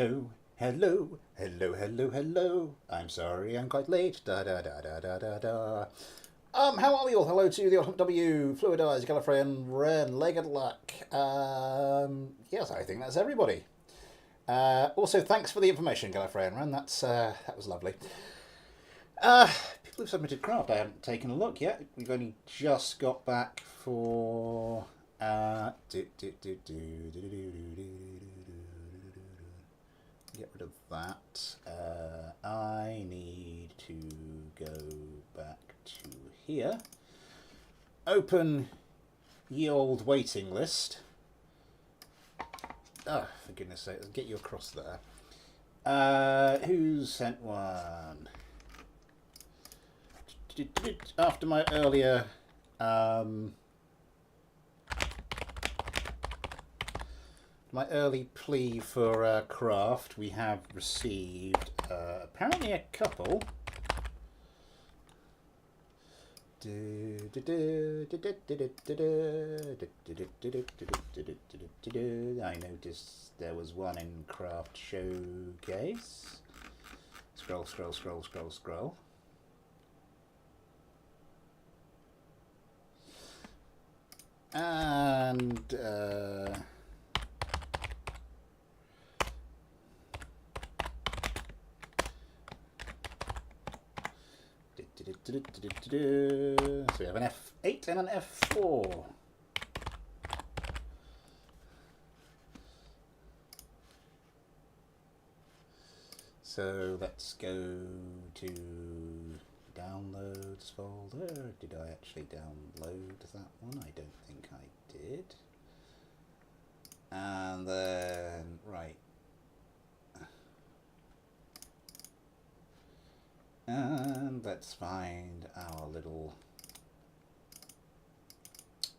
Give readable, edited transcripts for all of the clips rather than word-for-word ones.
Hello, hello, hello, hello, hello. I'm sorry I'm quite late. Da da da da da da da. How are we all? Hello to the Ultimate W, Fluid Eyes, Gallifreyan, Ren, Legged Luck. Yes, I think that's everybody. Also, thanks for the information, Gallifreyan Ren. That was lovely. People who've submitted craft, I haven't taken a look yet. We've only just got back for. Get rid of that. I need to go back to here. Open ye old waiting list. Oh, for goodness sake, let's get you across there. Who sent one? After my earlier my early plea for craft, we have received apparently a couple. I noticed there was one in craft showcase. Scroll, scroll, scroll, scroll, scroll. And so we have an F8 and an F4. So let's go to downloads folder. Did I actually download that one? I don't think I did. And then, right. And let's find our little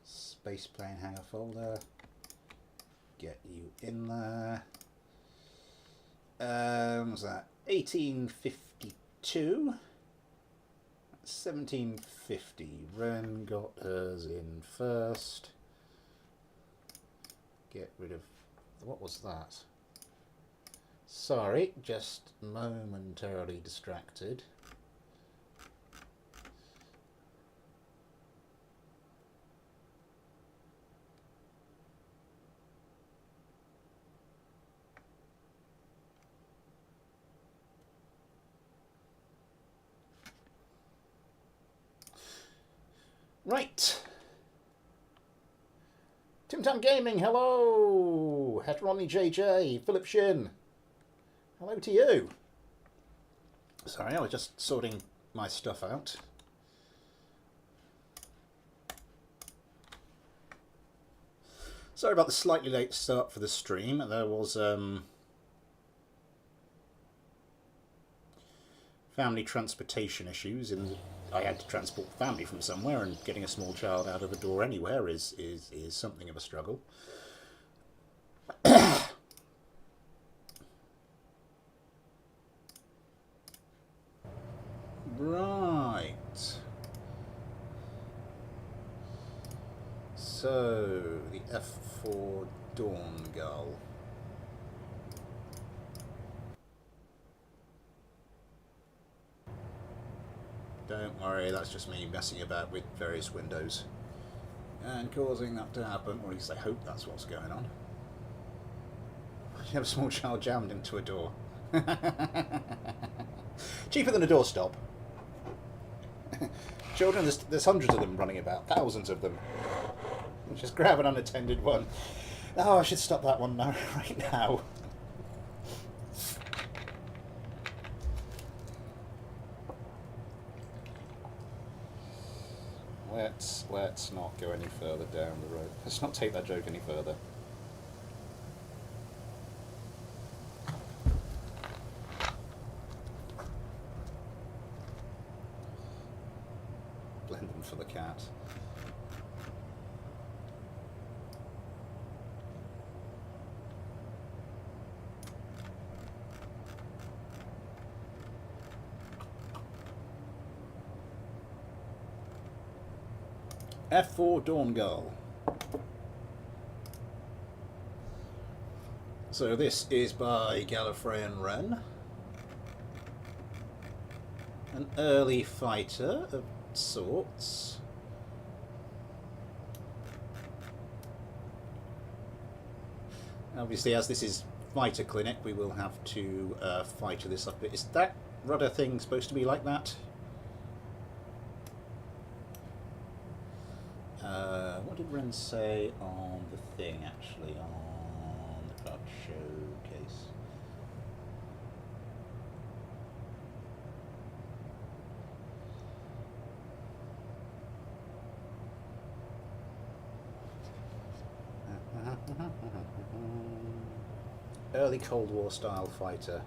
space plane hangar folder. Get you in there. Was that 1852? 1750. Ren got hers in first. Get rid of... what was that? Sorry, just momentarily distracted. Right. Tim Tam Gaming, hello! Heteroni JJ, Philip Shin. Hello to you. Sorry, I was just sorting my stuff out. Sorry about the slightly late start for the stream. There was family transportation issues, and I had to transport family from somewhere, and getting a small child out of a door anywhere is something of a struggle. Right. So, the F4 Dawn Gull. Don't worry, that's just me messing about with various windows and causing that to happen, or at least I hope that's what's going on. You have a small child jammed into a door. Cheaper than a doorstop. Children, there's hundreds of them running about, thousands of them. Just grab an unattended one. Oh, I should stop that one now, right now. Let's not go any further down the road. Let's not take that joke any further. Blend them for the cat. F4 Dawn Gull. So this is by Gallifrey and Wren. An early fighter of sorts. Obviously, as this is fighter clinic, we will have to fighter this up. Is that rudder thing supposed to be like that? What did Wren say on the thing, actually, on the card showcase? Early Cold War style fighter.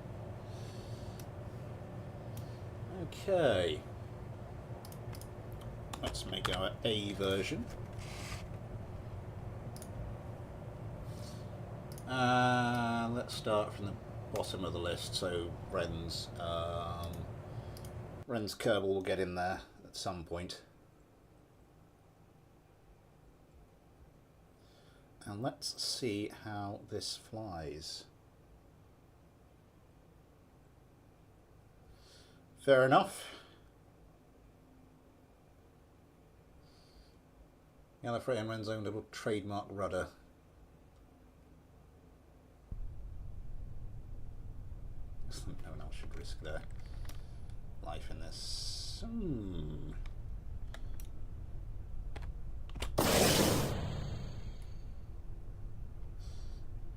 Okay. Let's make our A version. Let's start from the bottom of the list. So Wren's Kerbal will get in there at some point. And let's see how this flies. Fair enough. Gallifrey and Wren's own little trademark rudder. No one else should risk their life in this.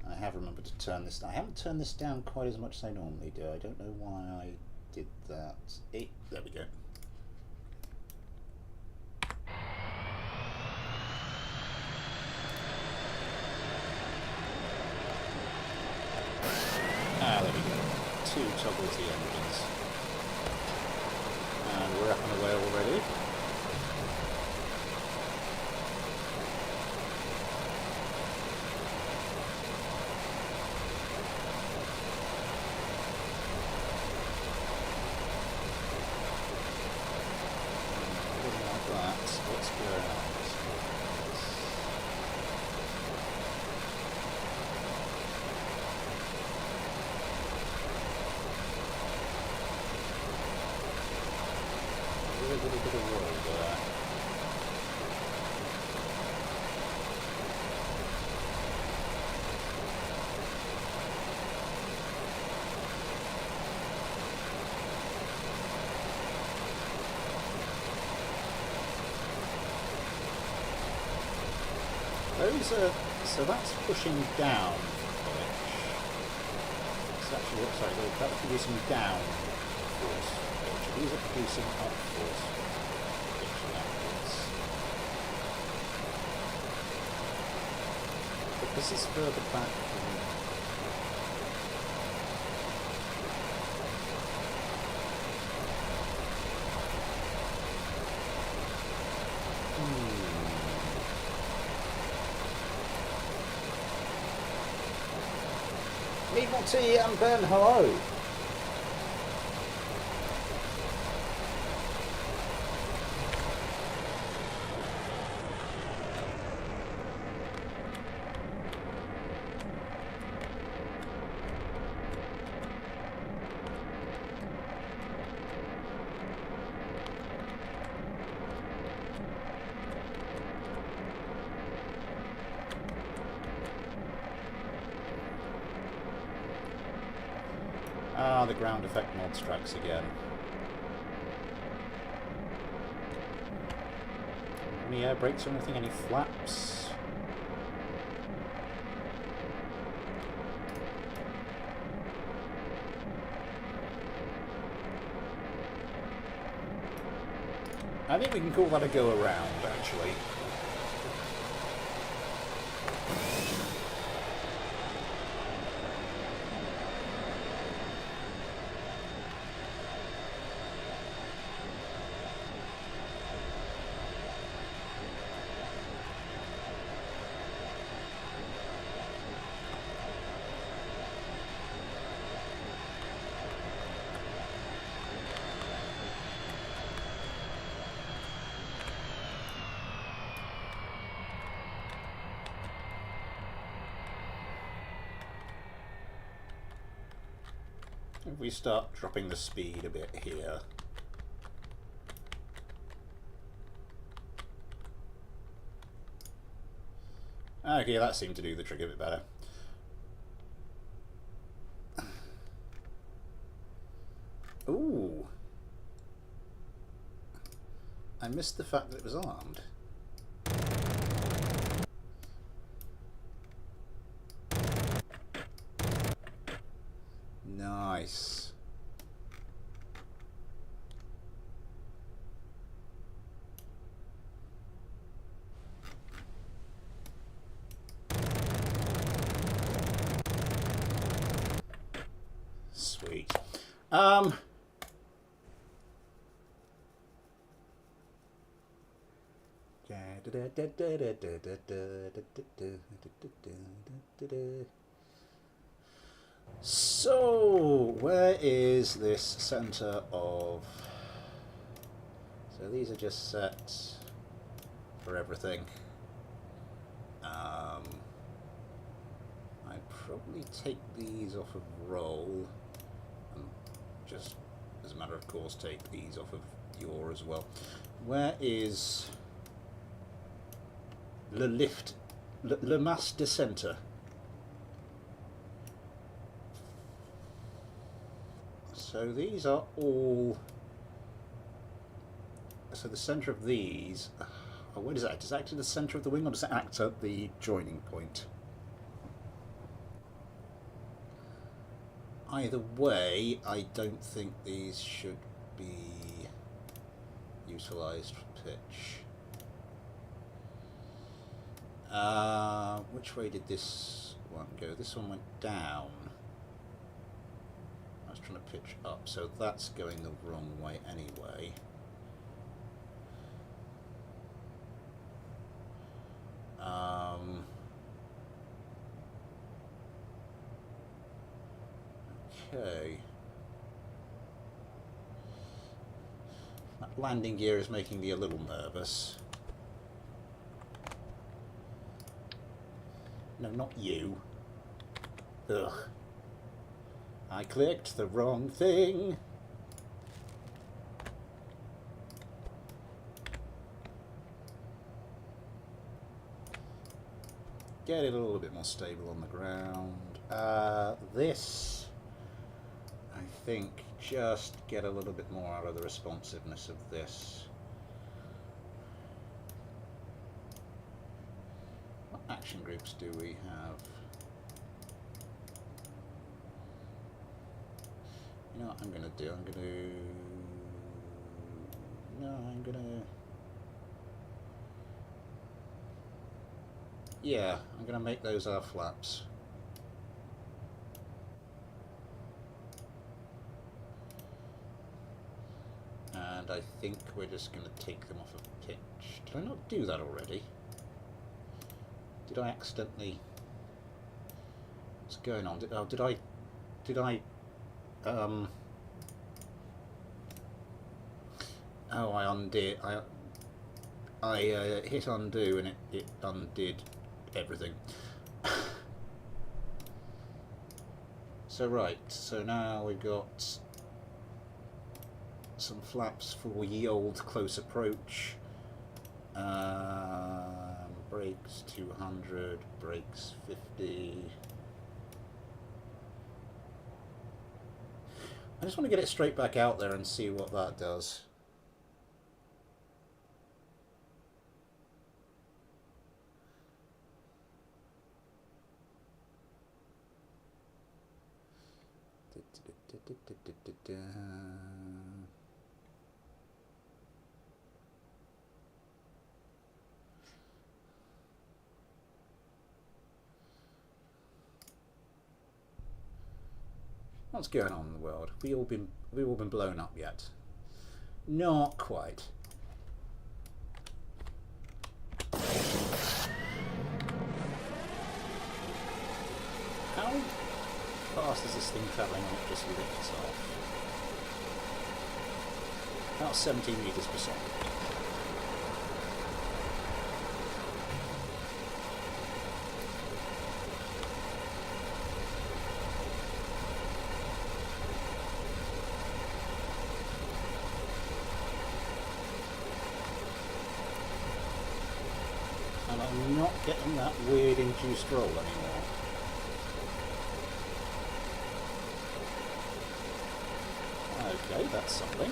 I have remembered to turn this down. I haven't turned this down quite as much as I normally do. I don't know why I did that. There we go. There we go. 2 toggle T engines. And we're up and away already. What's going on? A little bit of roll there. Those are, so that's pushing down. It's actually, sorry, that's producing down force. These are producing up force. But this is further back from. Need more tea and Ben, hello. Ah, the ground effect mod strikes again. Any air brakes or anything? Any flaps? I think we can call that a go around, actually. If we start dropping the speed a bit here. Okay, that seemed to do the trick a bit better. Ooh. I missed the fact that it was armed. Nice. Sweet. So, where is this center of... So these are just sets for everything. I'd probably take these off of roll and just, as a matter of course, take these off of yaw as well. Where is le lift, le masse de center? So these are all... So the center of these... Oh, where does that act? Does it act at the center of the wing, or does it act at the joining point? Either way, I don't think these should be utilised for pitch. Which way did this one go? This one went down. I was trying to pitch up, so that's going the wrong way anyway. Okay. That landing gear is making me a little nervous. No, not you. Ugh. I clicked the wrong thing. Get it a little bit more stable on the ground. This, I think, just get a little bit more out of the responsiveness of this. What action groups do we have? You know what I'm going to do? Yeah, I'm going to make those our flaps. And I think we're just going to take them off of pitch. Did I not do that already? Did I accidentally... What's going on? Did I oh, I undid. I hit undo and it undid everything. So right, so now we've got some flaps for ye old close approach. Brakes 200, brakes 50. I just want to get it straight back out there and see what that does. What's going on in the world? Have we all been blown up yet? Not quite. How fast is this thing travelling when it just lifts off? About 17 meters per second. And I'm not getting that weird induced roll anymore. Okay, that's something.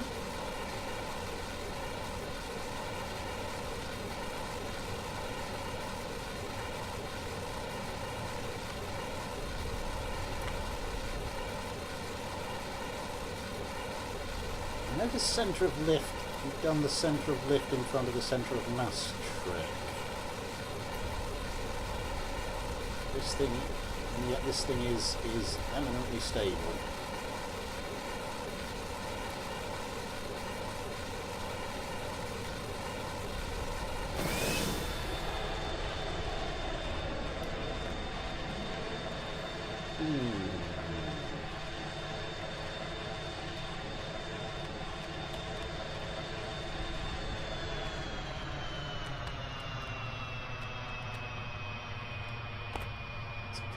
I know the centre of lift, we've done the centre of lift in front of the centre of mass trick. This thing, and yet this thing is eminently stable.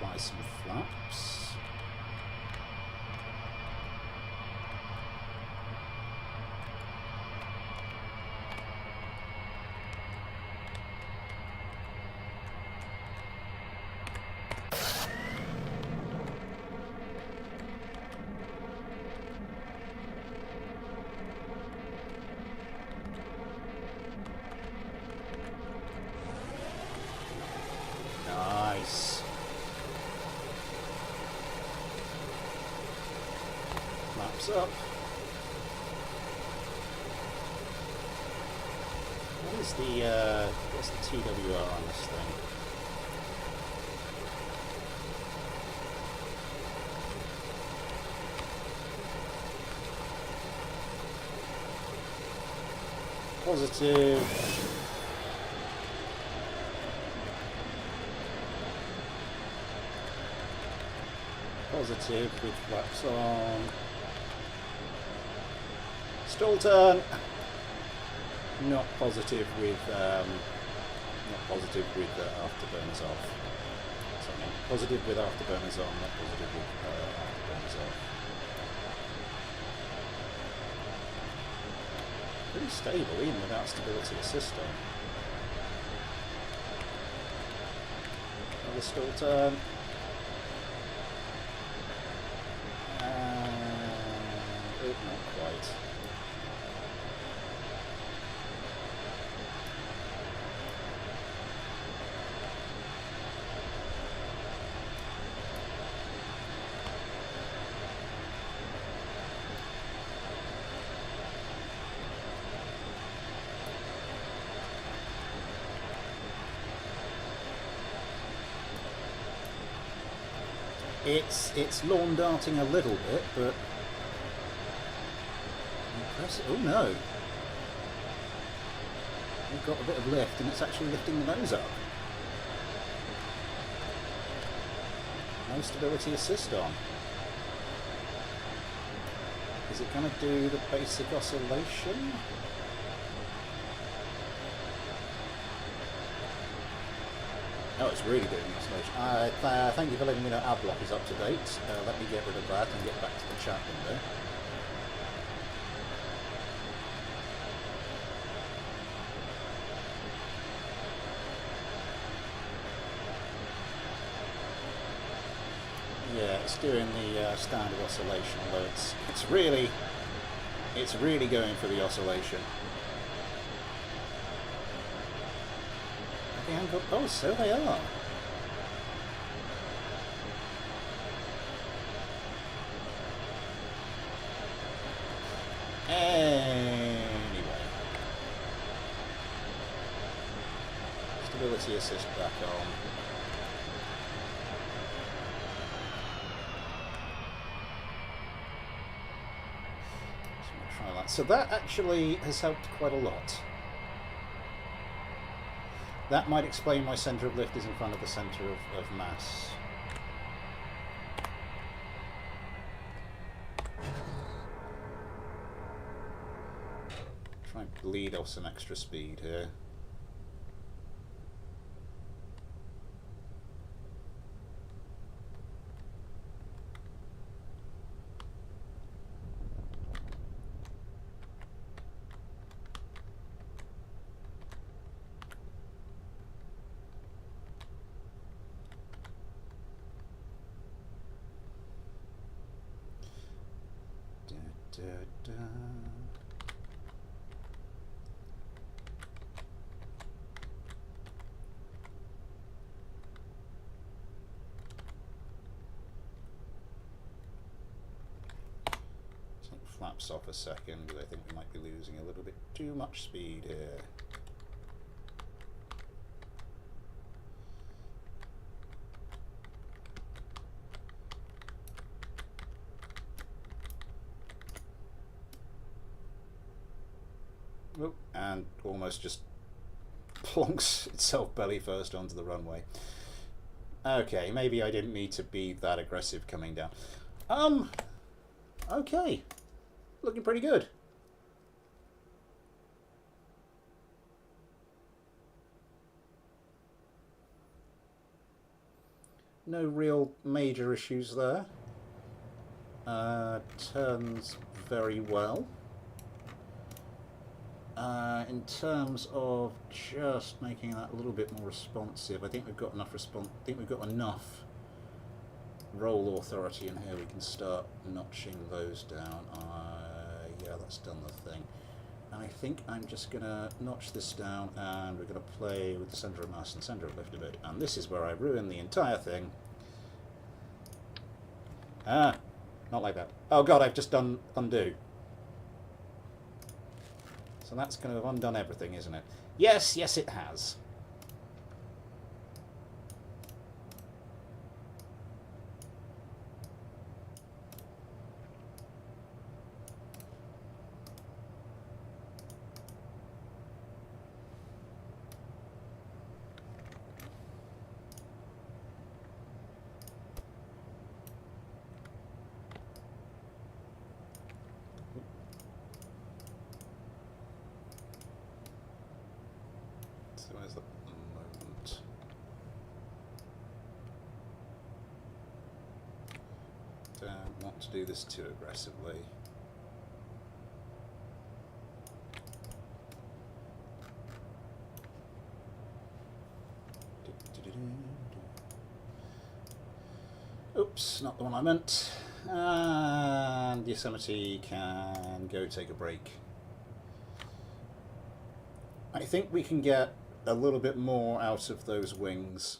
Apply some flaps. Nice. Flaps up. What's the TWR on this thing? Positive. Positive with flaps on. Stall turn. Not positive with afterburners off. Something. Positive with afterburners on, not positive with afterburners off. Pretty stable even without stability assist on. Another stall turn. Not quite. It's lawn darting a little bit, but impressive. Oh no! We've got a bit of lift, and it's actually lifting the nose up. No stability assist on. Is it going to do the basic oscillation? Oh, it's really doing the oscillation. Thank you for letting me know our block is up to date. Let me get rid of that and get back to the chat window. Yeah, it's doing the standard oscillation, although it's really going for the oscillation. Oh, so they are. Anyway. Stability assist back on. So I'm going to try that. So that actually has helped quite a lot. That might explain why centre of lift is in front of the centre of mass. Try and bleed off some extra speed here. Take flaps off a second because I think we might be losing a little bit too much speed here. Oh, and almost just plonks itself belly first onto the runway. Okay, maybe I didn't need to be that aggressive coming down. Okay. Looking pretty good. No real major issues there. Turns very well. In terms of just making that a little bit more responsive, I think we've got enough roll authority in here. We can start notching those down. Yeah, that's done the thing. And I think I'm just going to notch this down, and we're going to play with the centre of mass and centre of lift a bit. And this is where I ruin the entire thing. Ah, not like that. Oh god, I've just done undo. So that's going to have undone everything, isn't it? Yes, yes it has. Don't want to do this too aggressively. Oops, not the one I meant. And Yosemite can go take a break. I think we can get a little bit more out of those wings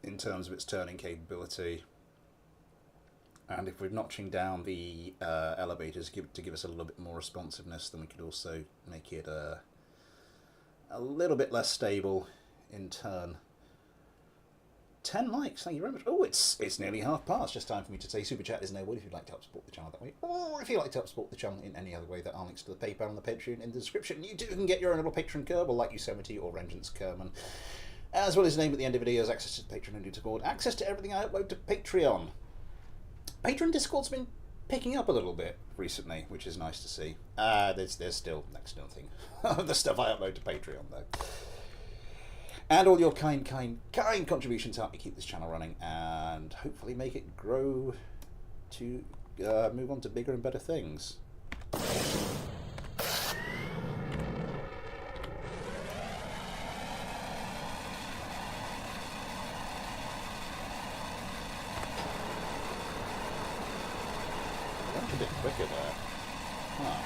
in terms of its turning capability. And if we're notching down the elevators to give us a little bit more responsiveness, then we could also make it a little bit less stable in turn. 10 likes, thank you very much. Oh, it's nearly half past. Just time for me to say super chat is no wood if you'd like to help support the channel that way. Or if you'd like to help support the channel in any other way, there are links to the PayPal and the Patreon in the description. You too can get your own little patron Kerbal like Yosemite or Vengeance Kerman. As well as the name at the end of videos, access to the Patreon and Discord, access to everything I upload to Patreon. Patreon Discord's been picking up a little bit recently, which is nice to see. There's still next to nothing of the stuff I upload to Patreon, though. And all your kind contributions help me keep this channel running and hopefully make it grow to move on to bigger and better things. A bit quicker there. Huh.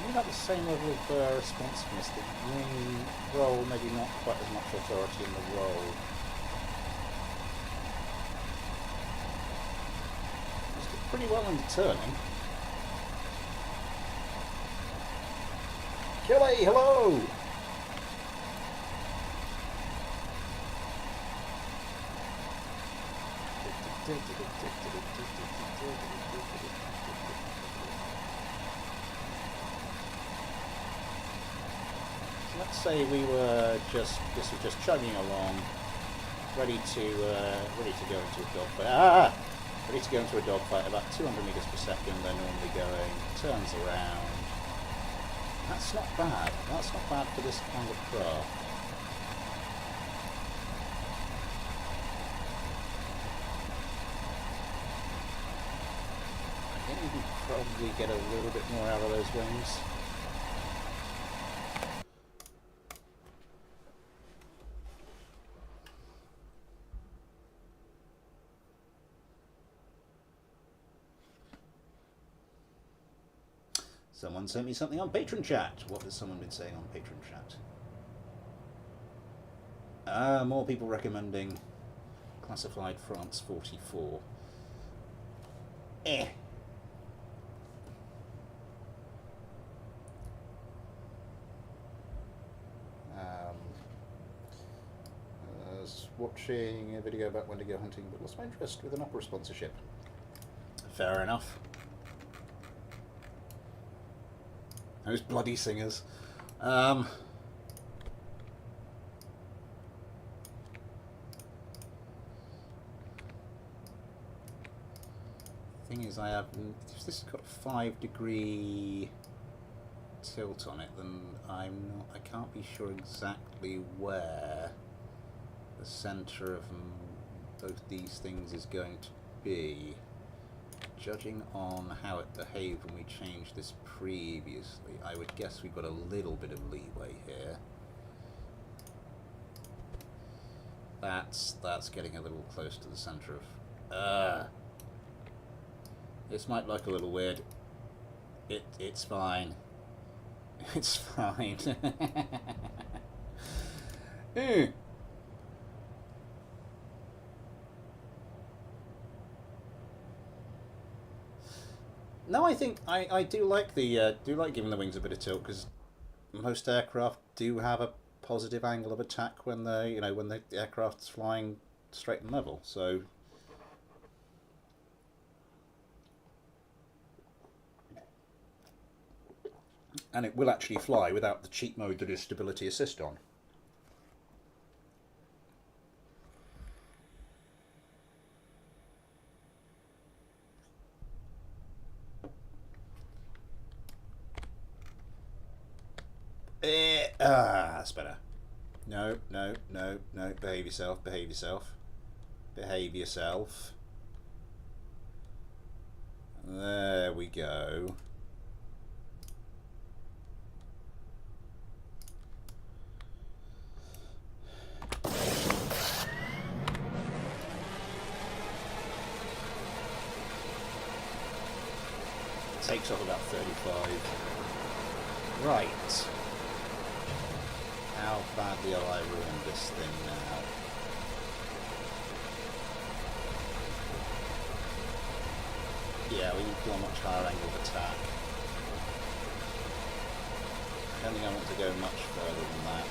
You have the same level of responsiveness. The wing roll, maybe not quite as much authority in the roll. It's pretty well in the turning. Kelly, hello! So let's say we were this was just chugging along, ready to go into a dogfight. Ready to go into a dogfight about 200 meters per second. They're normally going, turns around. That's not bad. That's not bad for this kind of craft. I think we can probably get a little bit more out of those wings. Someone sent me something on Patreon chat. What has someone been saying on Patreon chat? More people recommending Classified France 44. I was watching a video about when to go hunting, but lost my interest with an opera sponsorship. Fair enough. Those bloody singers. Thing is, if this has got a 5-degree tilt on it, then I can't be sure exactly where the centre of both these things is going to be. Judging on how it behaved when we changed this previously, I would guess we've got a little bit of leeway here. That's getting a little close to the centre of... This might look a little weird. It's fine. It's fine. No, I think I do like giving the wings a bit of tilt, because most aircraft do have a positive angle of attack when when the aircraft's flying straight and level. So. And it will actually fly without the cheat mode that is stability assist on. That's better. No, no, no, no. Behave yourself, behave yourself. Behave yourself. There we go. Takes off about 35. Right. How badly have I ruined this thing now? Yeah, we need to do a much higher angle of attack. I don't think I want to go much further than that.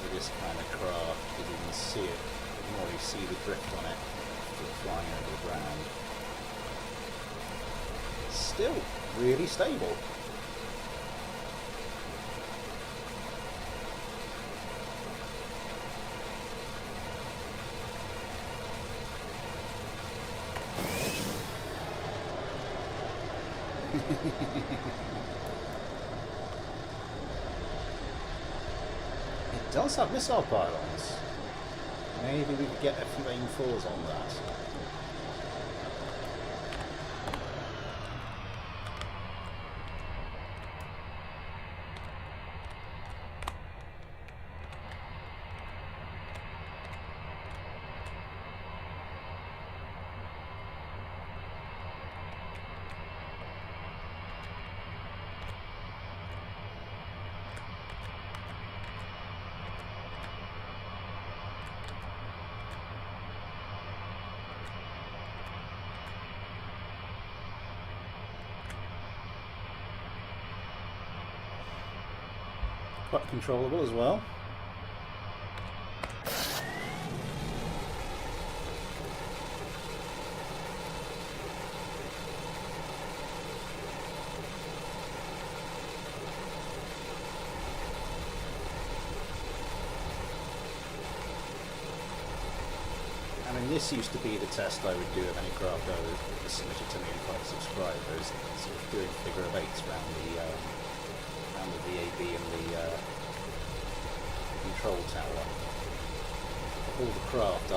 With this kind of craft, because you can see it, you can already see the drift on it, flying over the ground. Still really stable. It does have missile pylons. Maybe we could get a few aim-4s on that. Quite controllable as well. I mean, this used to be the test I would do of any craft I was submitted to me and quite subscribers, sort of doing figure of eights around the VAB and the control tower. All the craft,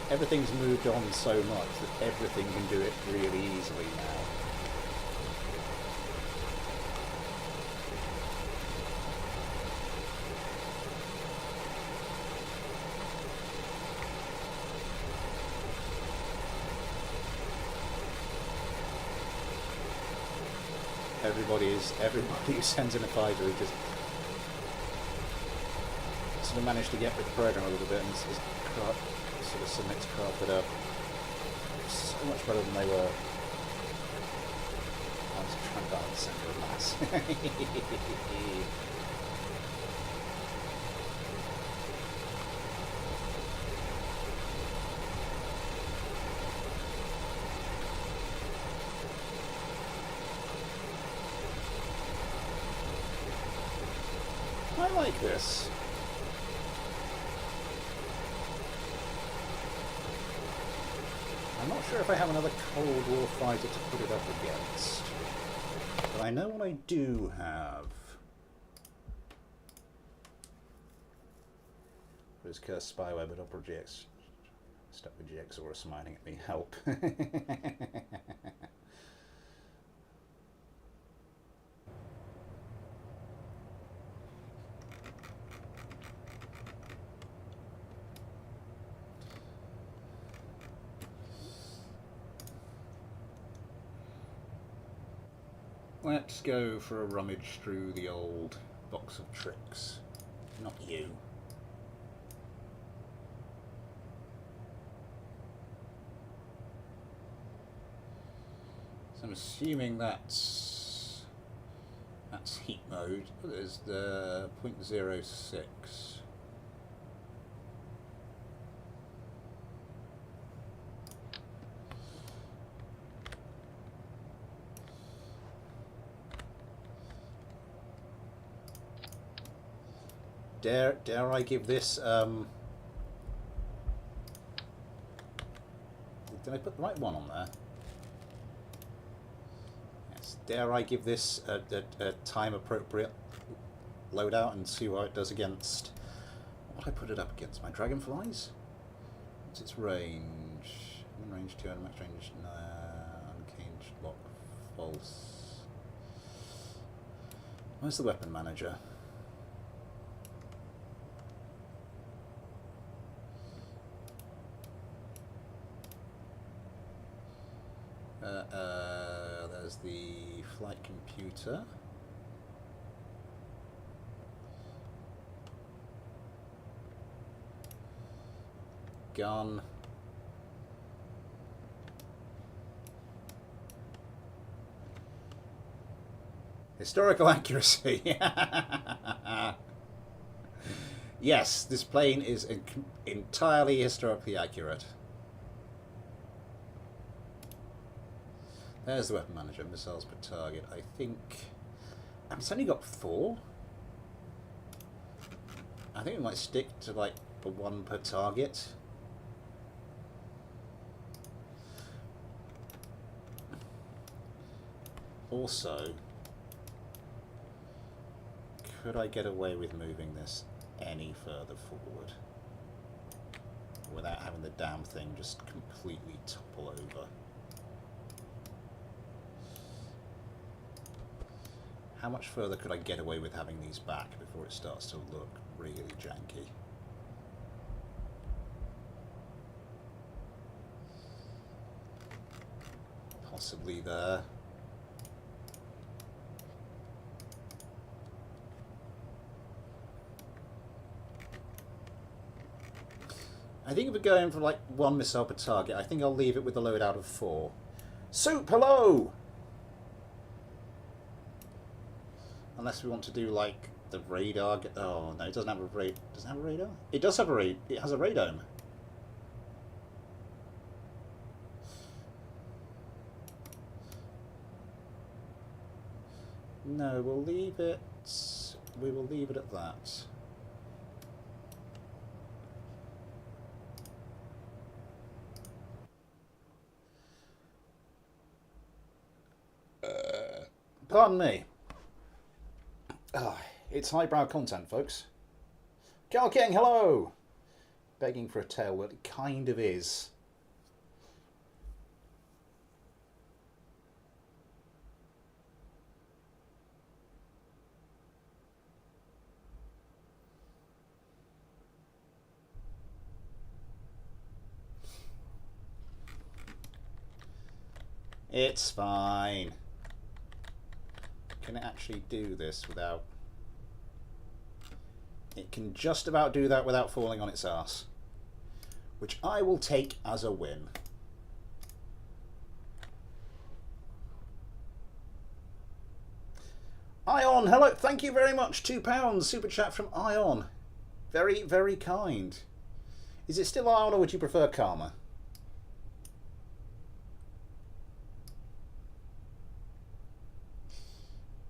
everything's moved on so much that everything can do it really easily now. everybody who sends in a fighter who just sort of managed to get with the program a little bit and sort of submits crafted up so much better than they were. I was trying to balance centre of mass. I like this. I'm not sure if I have another Cold War fighter to put it up against, but I know what I do have. There's Cursed Spyware, but Opera GX. Stuck with GX smiling at me. Help. Let's go for a rummage through the old box of tricks. Not you. So I'm assuming that's heat mode. There's the 0.06. Dare I give this, did I put the right one on there? Yes, dare I give this a time appropriate loadout and see what it does against, what I put it up against? My dragonflies? What's its range? Range 2 and max range, uncaged lock, false. Where's the weapon manager? There's the flight computer. Gun. Historical accuracy. Yes, this plane is entirely historically accurate. There's the weapon manager, missiles per target. I think it's only got 4. I think we might stick to like the 1 per target. Also, could I get away with moving this any further forward without having the damn thing just completely topple over? How much further could I get away with having these back before it starts to look really janky? Possibly there. I think if we're going for like 1 missile per target, I think I'll leave it with the loadout of 4. Soup, hello! Unless we want to do like the radar. Oh no, it doesn't have a radar. Does it have a radar? It does have a radar. It has a radome. No, we'll leave it. We will leave it at that. Pardon me. Oh, it's highbrow content, folks. Carl King, hello! Begging for a tail, well, it kind of is. It's fine. Can it actually do this without... It can just about do that without falling on its arse, which I will take as a win. Ion, hello, thank you very much. £2 super chat from Ion. Very, very kind. Is it still Ion or would you prefer Karma?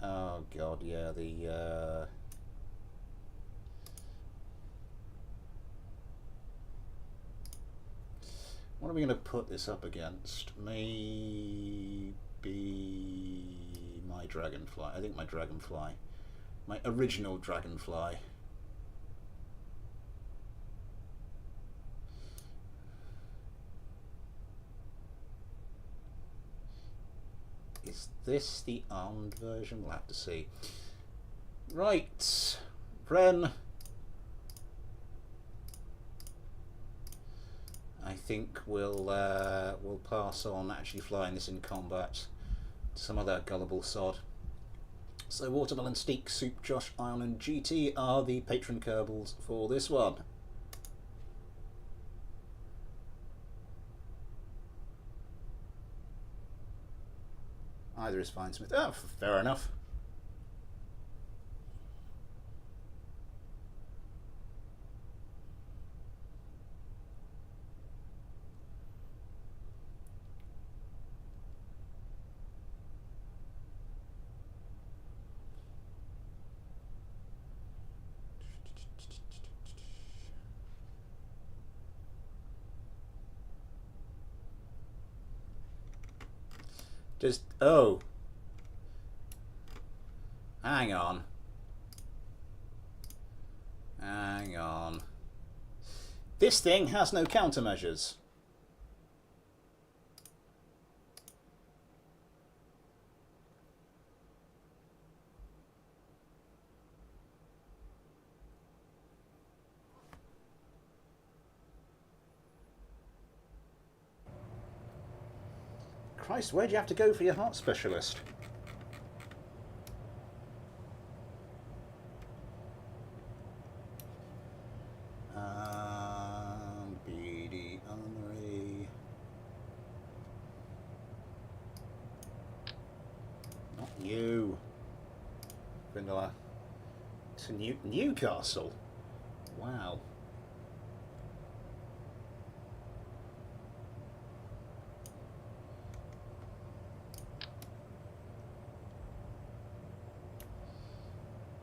Oh god, yeah, the what are we going to put this up against? Maybe my Dragonfly. I think my Dragonfly. My original Dragonfly. Is this the armed version? We'll have to see. Right, Ren. I think we'll pass on actually flying this in combat to some other gullible sod. So Watermelon, Steak, Soup, Josh, Ion and GT are the patron Kerbals for this one. Either is fine, Smith. Oh, fair enough. Just, oh. Hang on. Hang on. This thing has no countermeasures. Christ, where'd you have to go for your heart specialist? BD Armory. Not you. Vanilla. To Newcastle. Wow.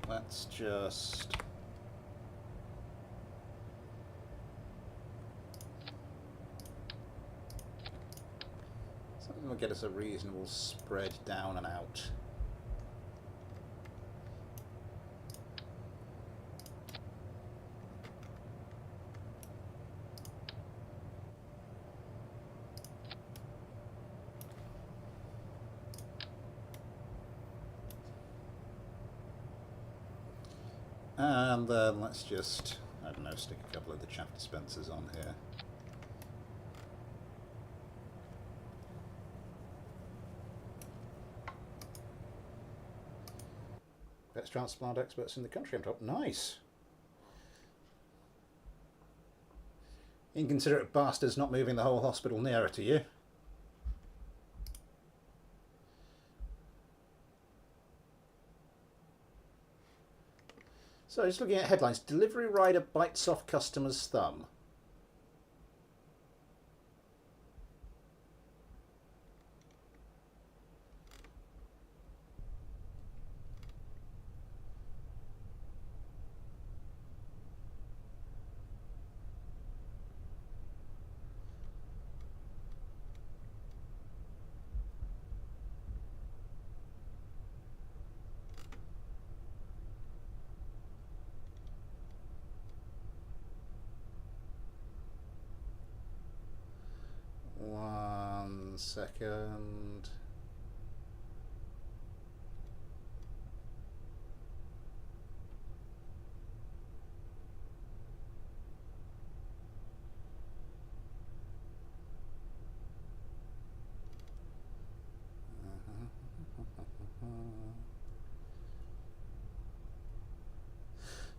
Let's just... something will get us a reasonable spread down and out. And then let's just, I don't know, stick a couple of the chaff dispensers on here. Best transplant experts in the country on top. Nice. Inconsiderate bastards not moving the whole hospital nearer to you. So just looking at headlines, delivery rider bites off customer's thumb. One second.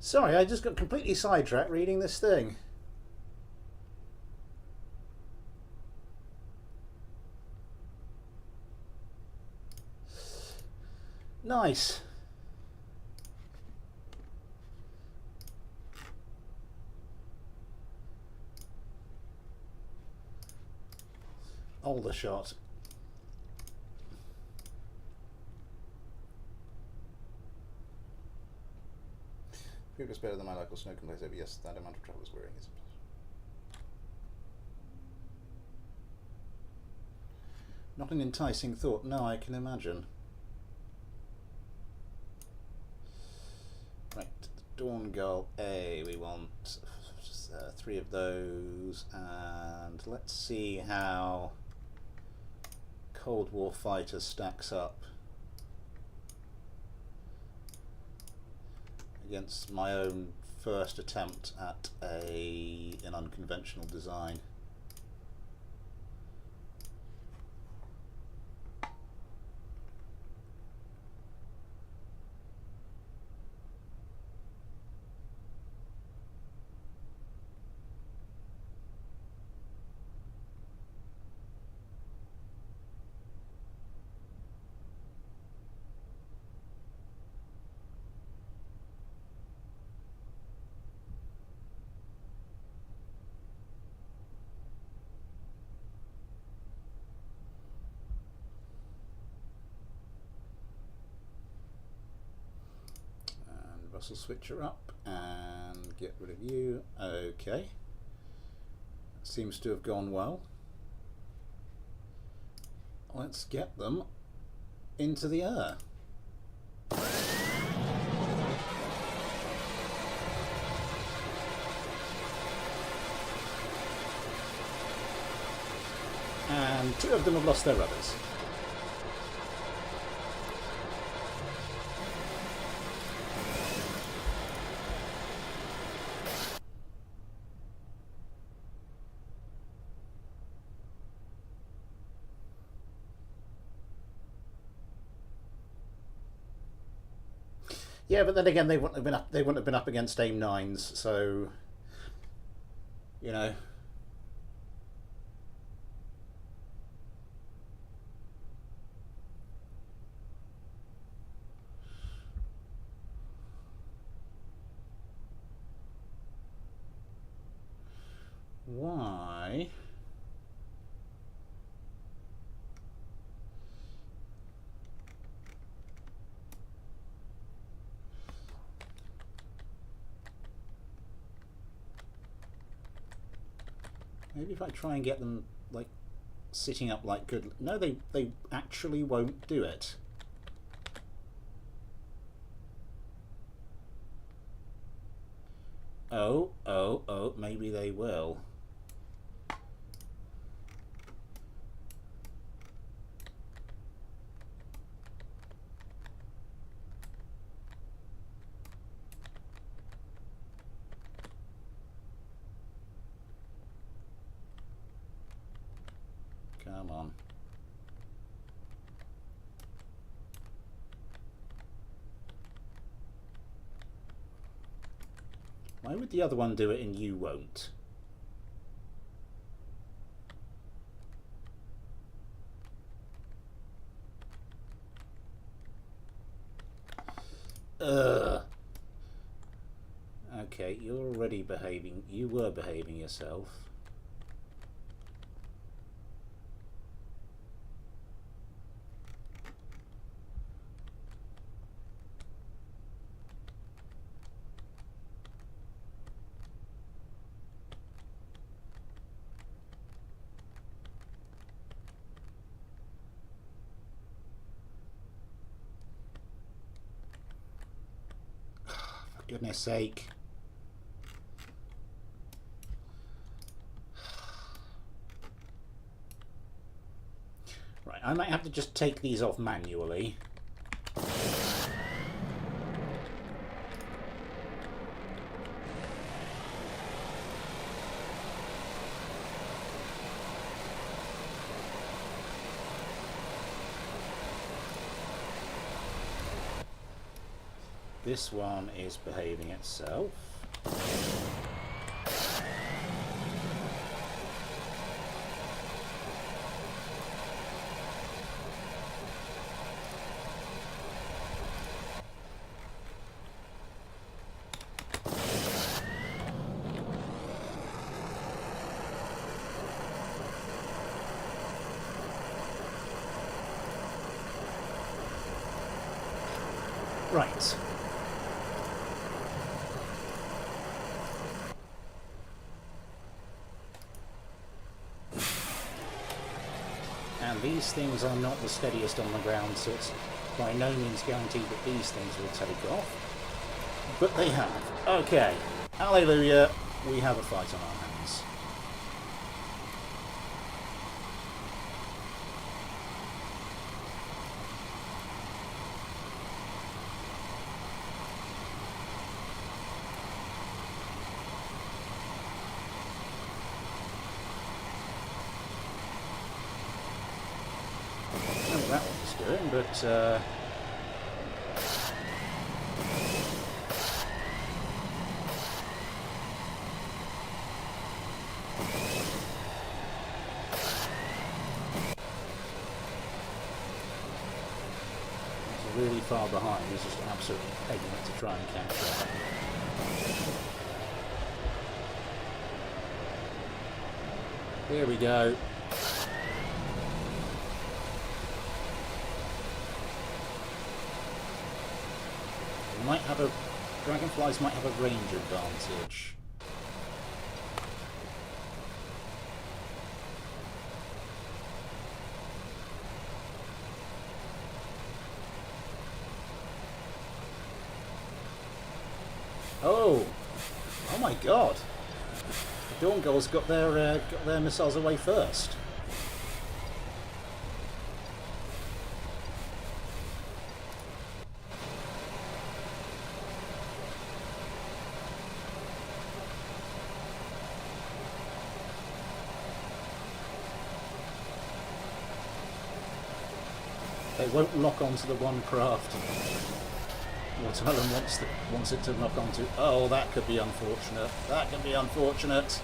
Sorry, I just got completely sidetracked reading this thing. Nice. Older shot. Food was better than my local snow complaints over. Yes, that amount of travel is wearing. Not an enticing thought. No, I can imagine. Right, Dawn Gull A. We want 3 of those, and let's see how Cold War Fighter stacks up against my own first attempt at an unconventional design. Russell switcher up and get rid of you. Okay. Seems to have gone well. Let's get them into the air. And 2 of them have lost their rudders. Yeah, but then again, they wouldn't have been up. They wouldn't have been up against AIM 9s, so you know. Why? Maybe if I try and get them like sitting up like good. No, they actually won't do it. Oh, maybe they will. Come on. Why would the other one do it and you won't? Ugh. Okay, you're already behaving. You were behaving yourself. Goodness sake. Right, I might have to just take these off manually. This one is behaving itself. Right. And these things are not the steadiest on the ground, so it's by no means guaranteed that these things will take off. But they have. Okay. Hallelujah. We have a fight on our hands. That one's doing, but it's a really far behind. He's just absolutely pegging it to try and catch up. Here we go. Might have a dragonflies might have a range advantage. Oh my God! The Dawn Gulls got their missiles away first. They won't lock onto the one craft Watermelon wants it to knock onto. Oh, that could be unfortunate. That could be unfortunate.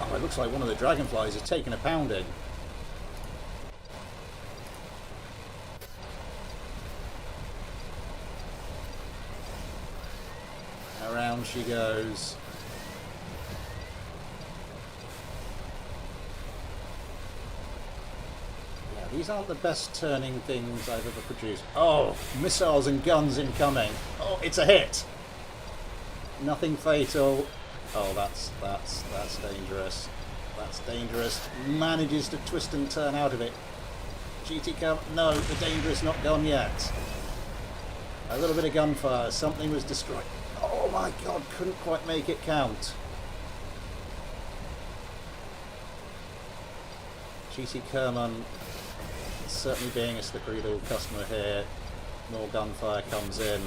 Oh, it looks like one of the dragonflies is taking a pounding. Around she goes. These aren't the best turning things I've ever produced. Oh, missiles and guns incoming. Oh, it's a hit. Nothing fatal. Oh, that's dangerous. That's dangerous. Manages to twist and turn out of it. GT come. No, the danger is not gone yet. A little bit of gunfire. Something was destroyed. Oh my God! Couldn't quite make it count. GT Kerman. Certainly being a slippery little customer here. More gunfire comes in.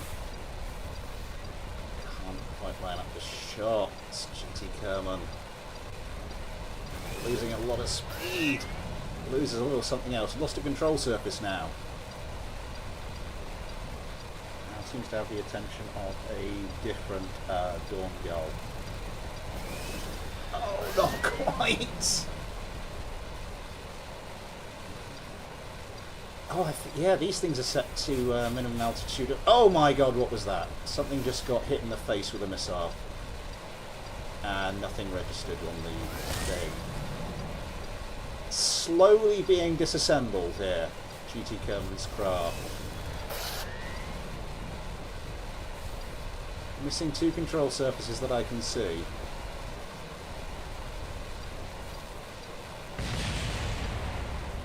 Can't quite line up the shots. GT Kerman losing a lot of speed. Loses a little something else. Lost a control surface now. Now seems to have the attention of a different Dawn Gull. Oh, not quite! Oh, yeah, these things are set to minimum altitude. Oh my God, what was that? Something just got hit in the face with a missile. And nothing registered on the thing. Slowly being disassembled here. GT Kerman's craft. Missing 2 control surfaces that I can see.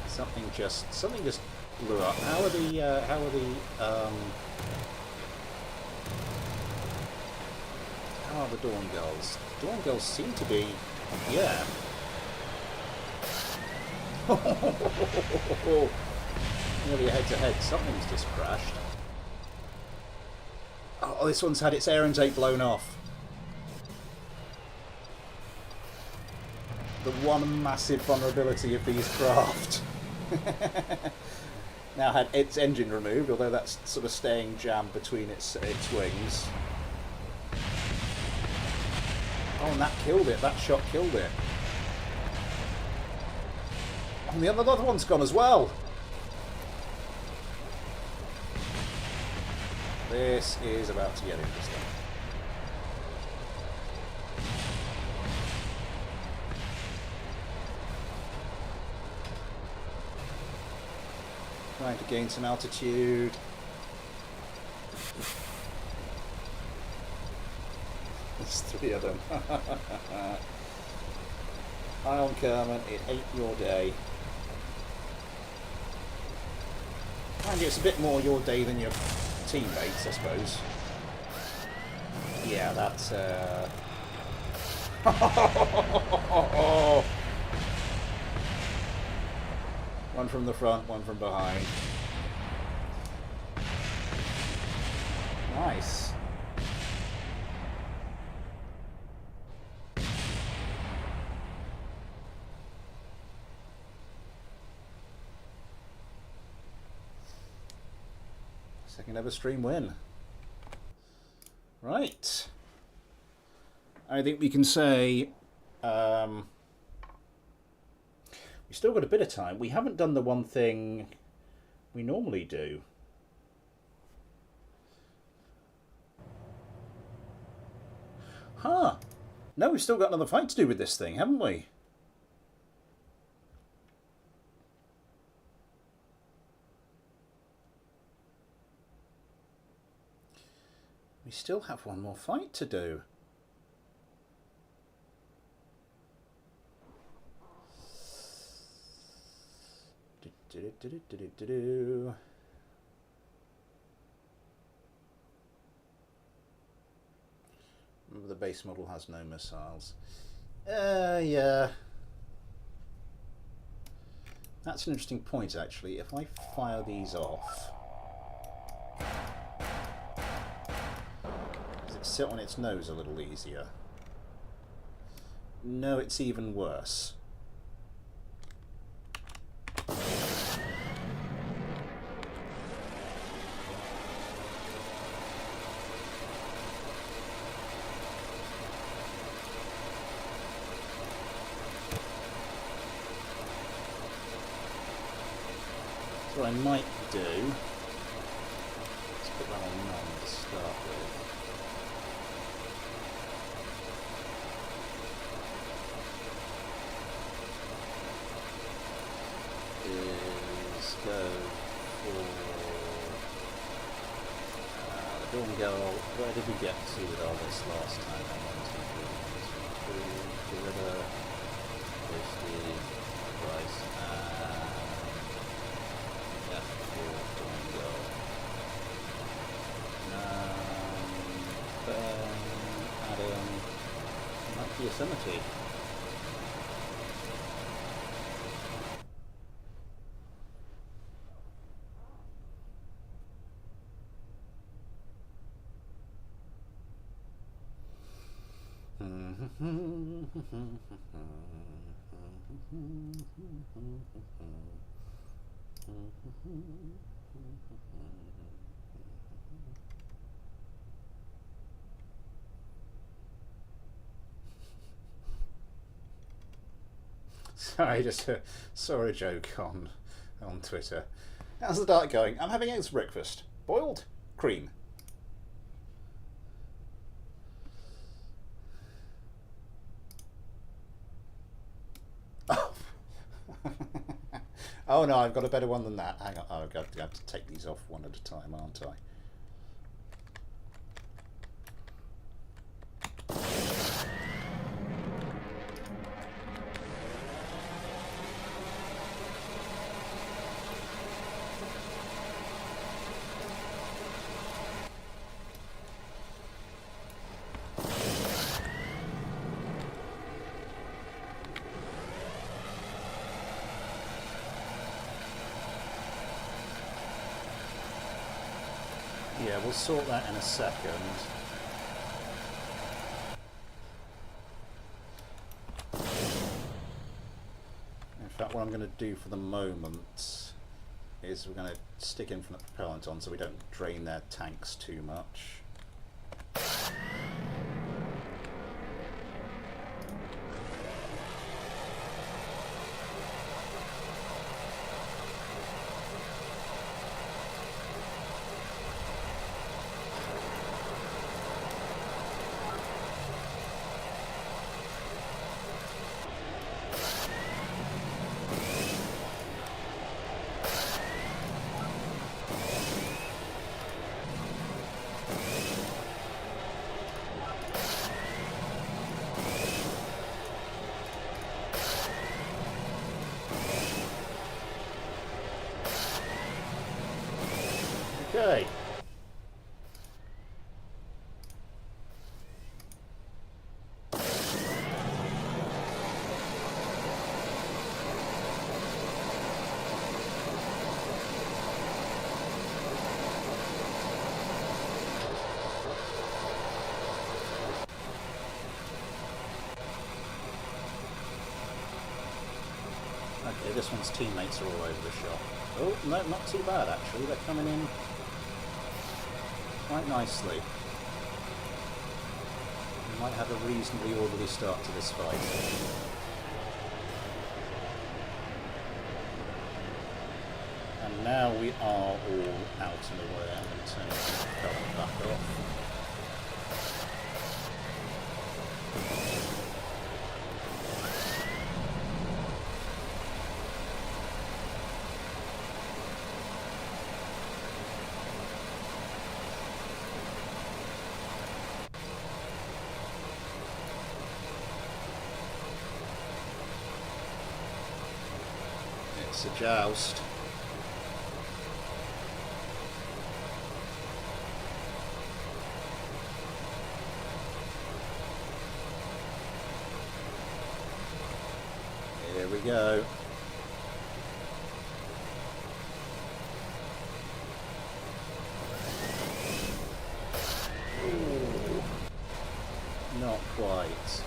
Something just blew up. How are the Dawn Gulls? Dawn Gulls seem to be, yeah. Nearly head to head. Something's just crashed. Oh, this one's had its air intake blown off. The one massive vulnerability of these craft. Now had its engine removed, although that's sort of staying jammed between its wings. Oh, and that killed it. That shot killed it. Oh, and the other one's gone as well. This is about to get interesting. Trying to gain some altitude. There's 3 of them. Hi on Kerman, it ain't your day. Mind you, it's a bit more your day than your teammates, I suppose. Yeah, that's one from the front, one from behind. Nice. Second ever stream win. Right. I think we can say we still got a bit of time. We haven't done the one thing we normally do. Huh. No, we've still got another fight to do with this thing, haven't we? We still have one more fight to do. Remember, the base model has no missiles. Yeah. That's an interesting point, actually. If I fire these off, does it sit on its nose a little easier? No, it's even worse. What I might do, let's put that on none to start with. Is go for the Dawn Girl. Where did we get to with all this last time? 1, 2, 3, 1, 2, 3, Gorilla, Ghosty, Bryce, Yosemite. Sorry, just saw a joke on Twitter. How's the diet going? I'm having eggs for breakfast. Boiled cream. Oh. Oh no, I've got a better one than that. Hang on, I've got to take these off one at a time, aren't I? Yeah, we'll sort that in a second. In fact, what what I'm going to do for the moment is we're going to stick infinite propellant on so we don't drain their tanks too much. Okay. Okay, this one's teammates are all over the shop. Oh, no, not too bad actually. They're coming in quite nicely. We might have a reasonably orderly start to this fight. And now we are all out and away. I'm going to turn the propellant back off. It's a joust. Here we go. Ooh, not quite.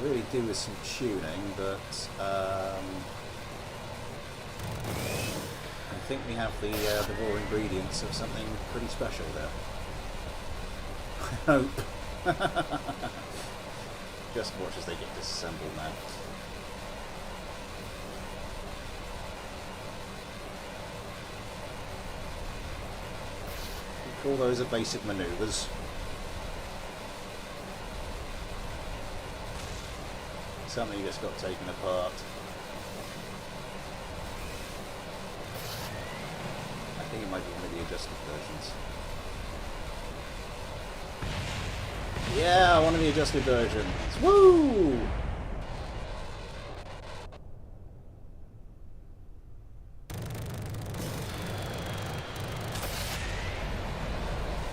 Really do with some tuning, but I think we have the raw ingredients of something pretty special there. I hope. Just watch as they get disassembled now. We call those evasive manoeuvres. Something just got taken apart. I think it might be one of the adjusted versions. Yeah, one of the adjusted versions. Woo!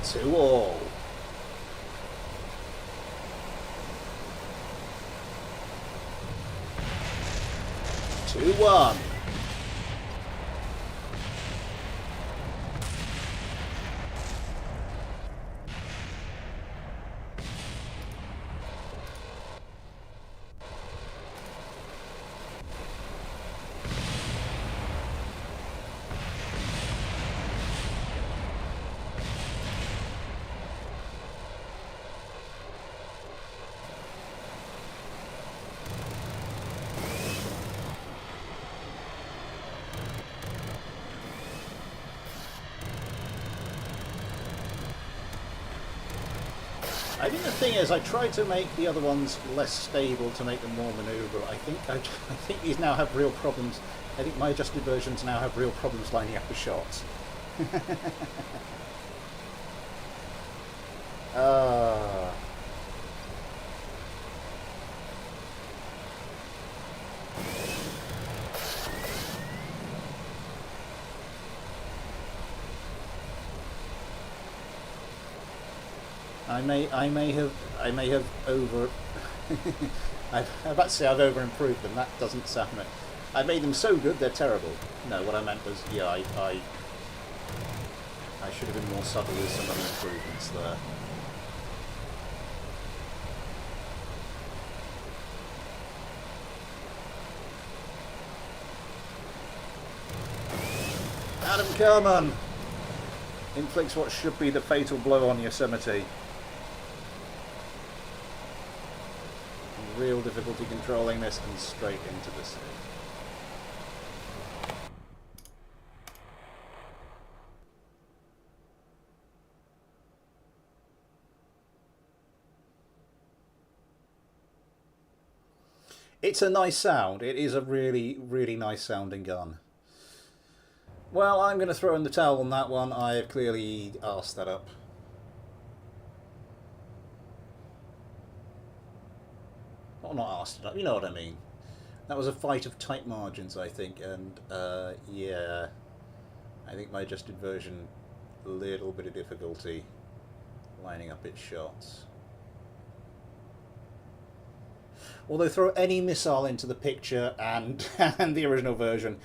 To all. 2-1. I think the thing is, I tried to make the other ones less stable to make them more manoeuvrable. I think these now have real problems. I think my adjusted versions now have real problems lining up the shots. I may have over. I'm about to say I've over improved them. That doesn't sound right. I made them so good they're terrible. No, what I meant was, yeah, I should have been more subtle with some of the improvements there. Madam Carman inflicts what should be the fatal blow on Yosemite. Real difficulty controlling this and straight into the sea. It's a nice sound. It is a really, really nice sounding gun. Well, I'm going to throw in the towel on that one. I have clearly arsed that up. Well, not arsed it up, you know what I mean. That was a fight of tight margins, I think, and yeah, I think my adjusted version, a little bit of difficulty lining up its shots. Although throw any missile into the picture and and the original version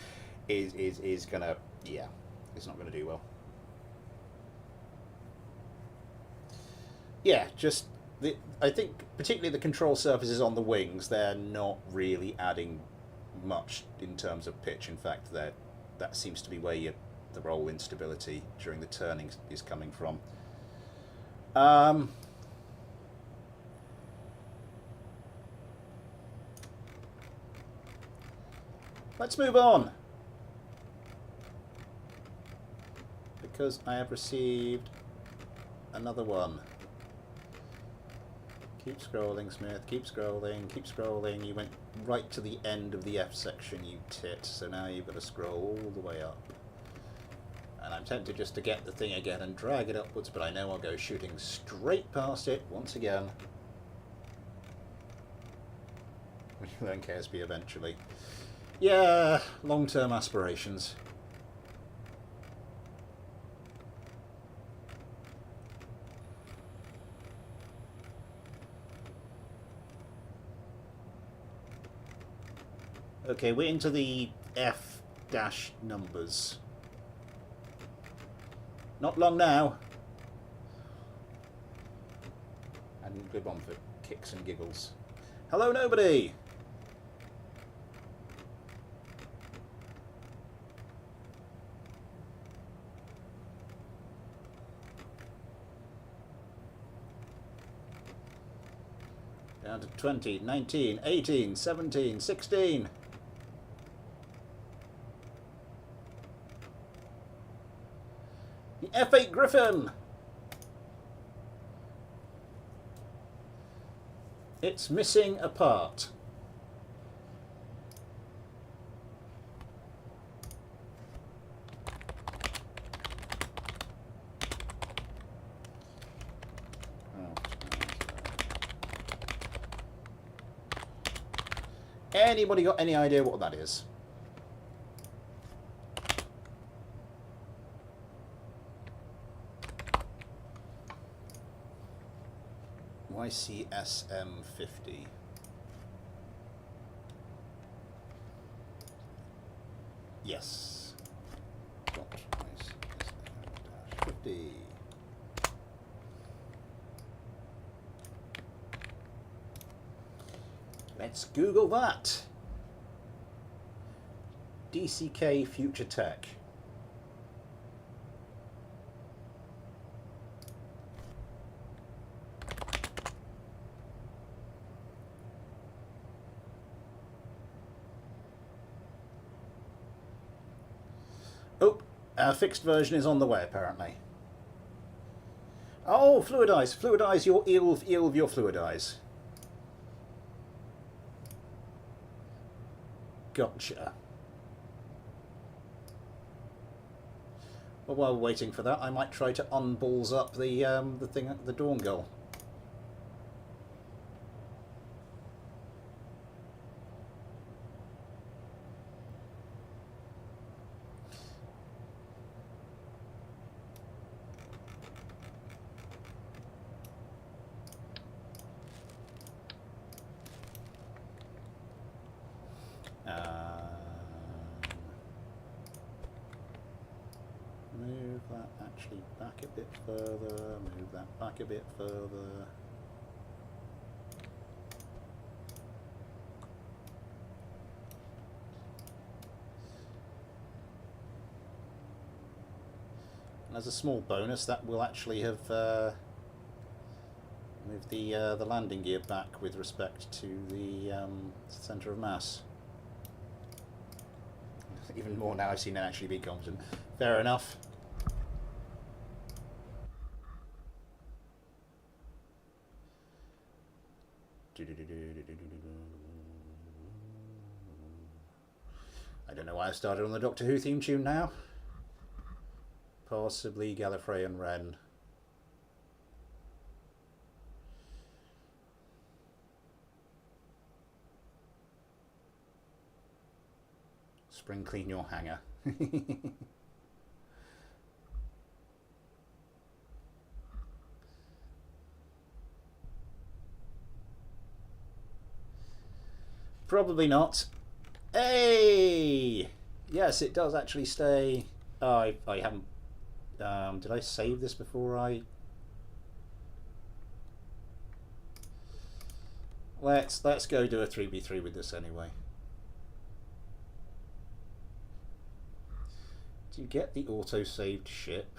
is gonna, yeah, it's not gonna do well. Yeah, just I think particularly the control surfaces on the wings, they're not really adding much in terms of pitch. In fact, that seems to be where the roll instability during the turning is coming from. Let's move on, because I have received another one. Keep scrolling, Smith, keep scrolling, keep scrolling. You went right to the end of the F section, you tit, so now you've got to scroll all the way up. And I'm tempted just to get the thing again and drag it upwards, but I know I'll go shooting straight past it once again. When you learn KSB eventually. Yeah, long-term aspirations. Okay, we're into the F dash numbers. Not long now. And glib on for kicks and giggles. Hello, nobody! Down to 20, 19, 18, 17, 16. The F8 Griffin! It's missing a part. Anybody got any idea what that is? YCSM50. Yes. YCSM-50. Let's Google that. DCK Future Tech. Oh, our fixed version is on the way, apparently. Oh, fluidize. Fluidize your eel of your fluidize. Gotcha. Well, while we're waiting for that, I might try to unballs up the thing, the Dawn Gull. Move that actually back a bit further, move that back a bit further. And as a small bonus, that will actually have moved the landing gear back with respect to the centre of mass. Even more now I've seen it actually be competent. Fair enough. I don't know why I started on the Doctor Who theme tune now. Possibly Gallifrey and Wren. Spring clean your hanger. Probably not. Hey! Yes, it does actually stay. Oh, I haven't. Did I save this before I? Let's go do a 3v3 with this anyway. Do you get the auto-saved ship?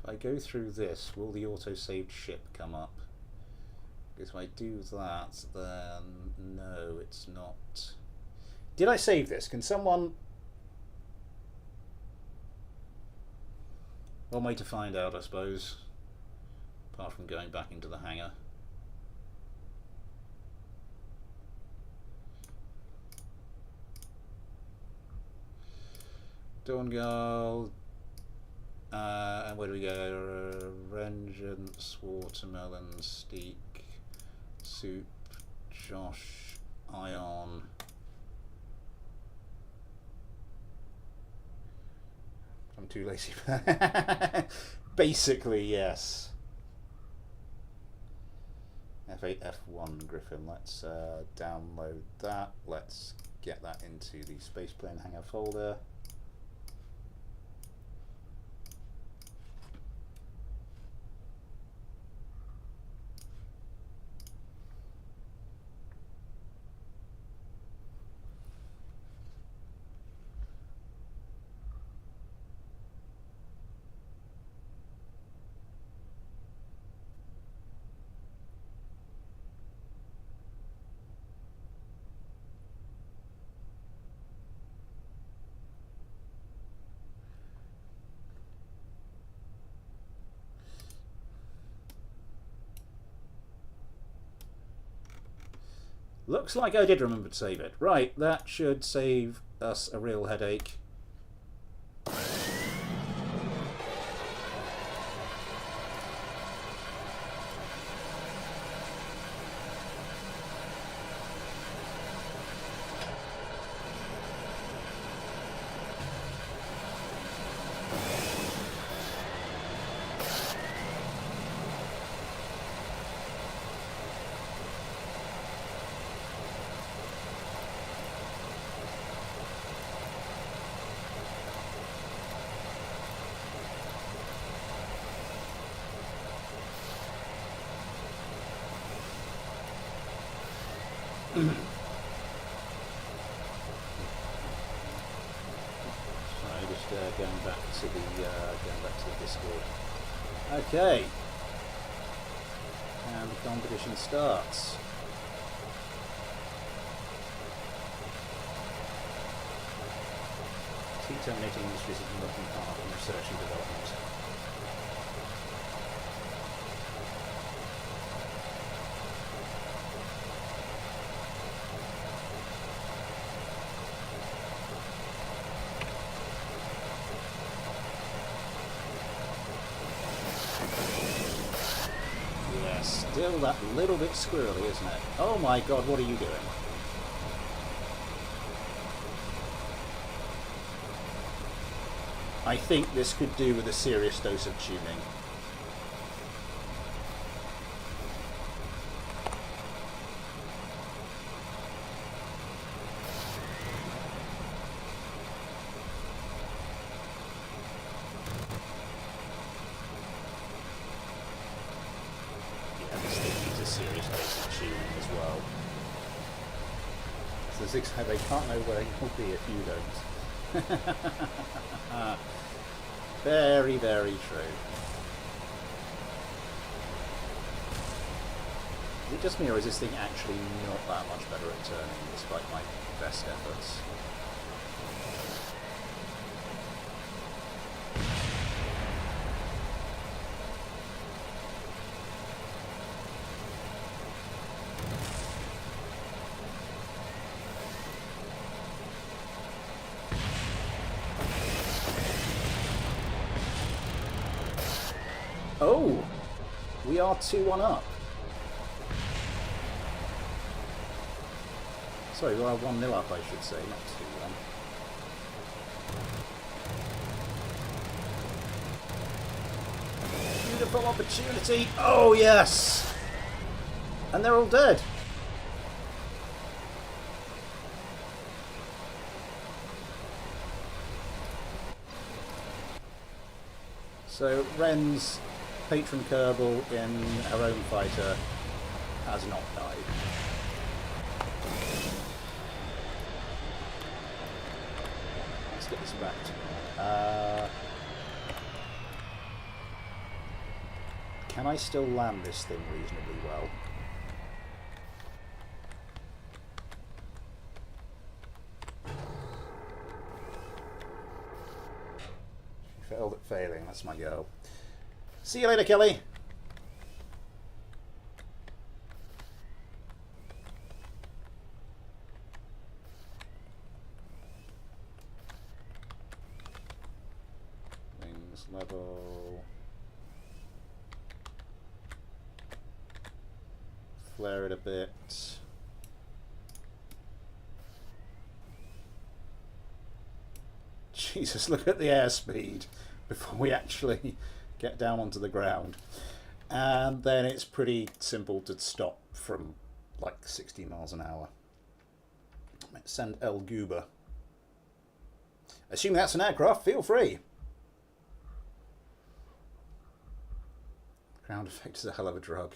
If I go through this, will the auto-saved ship come up? Because if I do that, then no, it's not. Did I save this? Can someone... One way to find out, I suppose, apart from going back into the hangar. Dawn Girl, and where do we go? Vengeance, Watermelon, Steak, Soup, Josh, Ion. I'm too lazy for that. Basically, yes. F8, F1, Griffin. Let's download that. Let's get that into the Spaceplane Hangar folder. Looks like I did remember to save it. Right, that should save us a real headache. Going back to the Discord. Okay, and the competition starts. Terminating Industries is working hard on research and development. Still that little bit squirrely, isn't it? Oh my god, what are you doing? I think this could do with a serious dose of tuning. So they can't know where you'll be if you don't. Very, very true. Is it just me, or is this thing actually not that much better at turning, despite my best efforts? Oh! We are 2-1 up. Sorry, we are 1-0 up, I should say, not 2-1. Beautiful opportunity! Oh, yes! And they're all dead. So, Ren's patron Kerbal in her own fighter has not died. Let's get this back. Can I still land this thing reasonably well? She failed at failing, that's my go. See you later, Kelly. Wings level. Flare it a bit. Jesus, look at the airspeed before we actually get down onto the ground. And then it's pretty simple to stop from like 60 miles an hour. Let's send El Goober. Assuming that's an aircraft, feel free. Ground effect is a hell of a drug.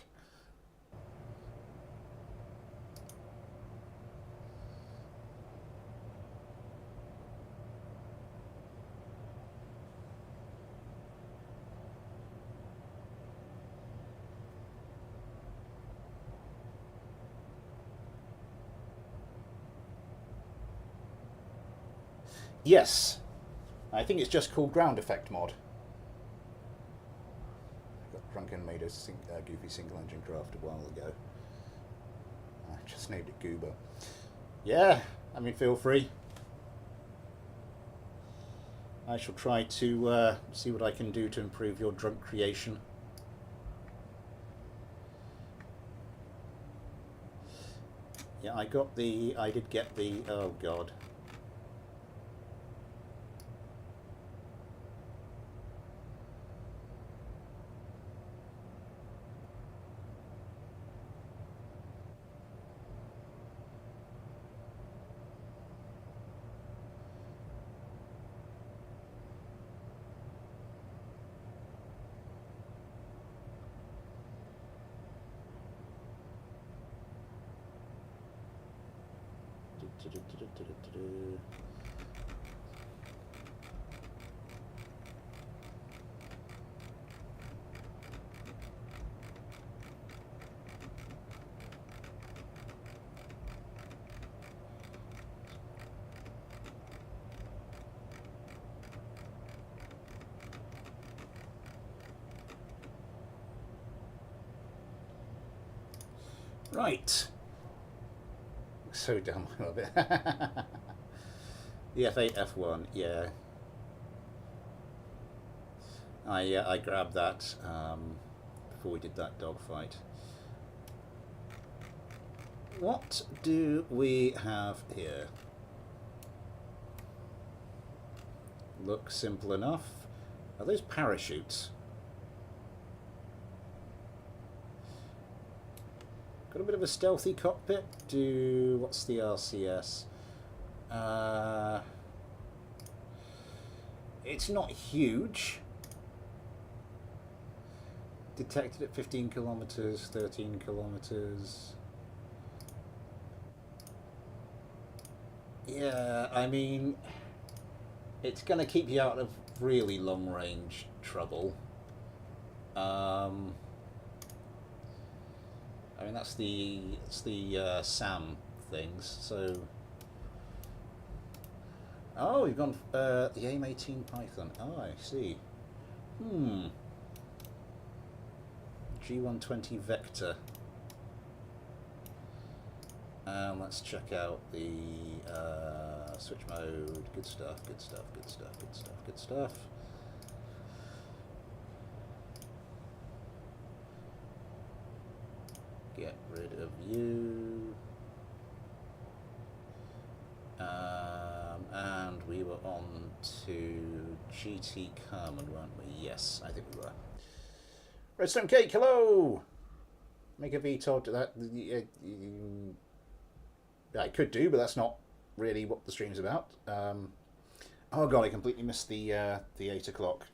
Yes, I think it's just called ground effect mod. I got drunk and made a goofy single engine craft a while ago. I just named it Goober. Yeah, I mean, feel free. I shall try to see what I can do to improve your drunk creation. Yeah, I did get the, oh god. Right. So dumb, I love it. The F8 F1, yeah. I grabbed that before we did that dogfight. What do we have here? Looks simple enough. Are those parachutes? Got a bit of a stealthy cockpit. What's the RCS? It's not huge. Detected at 15 kilometers, 13 kilometers. Yeah, I mean, it's going to keep you out of really long-range trouble. I mean, that's the SAM things. So, oh, you've gone the AIM-18 Python. Oh, I see. G120 Vector. Let's check out the switch mode. Good stuff, good stuff, good stuff, good stuff, good stuff. Get rid of you. And we were on to GT Kerman, weren't we? Yes, I think we were. Redstone Cake, hello! Make a VTOL to that. I could do, but that's not really what the stream's about. Oh god, I completely missed the 8 o'clock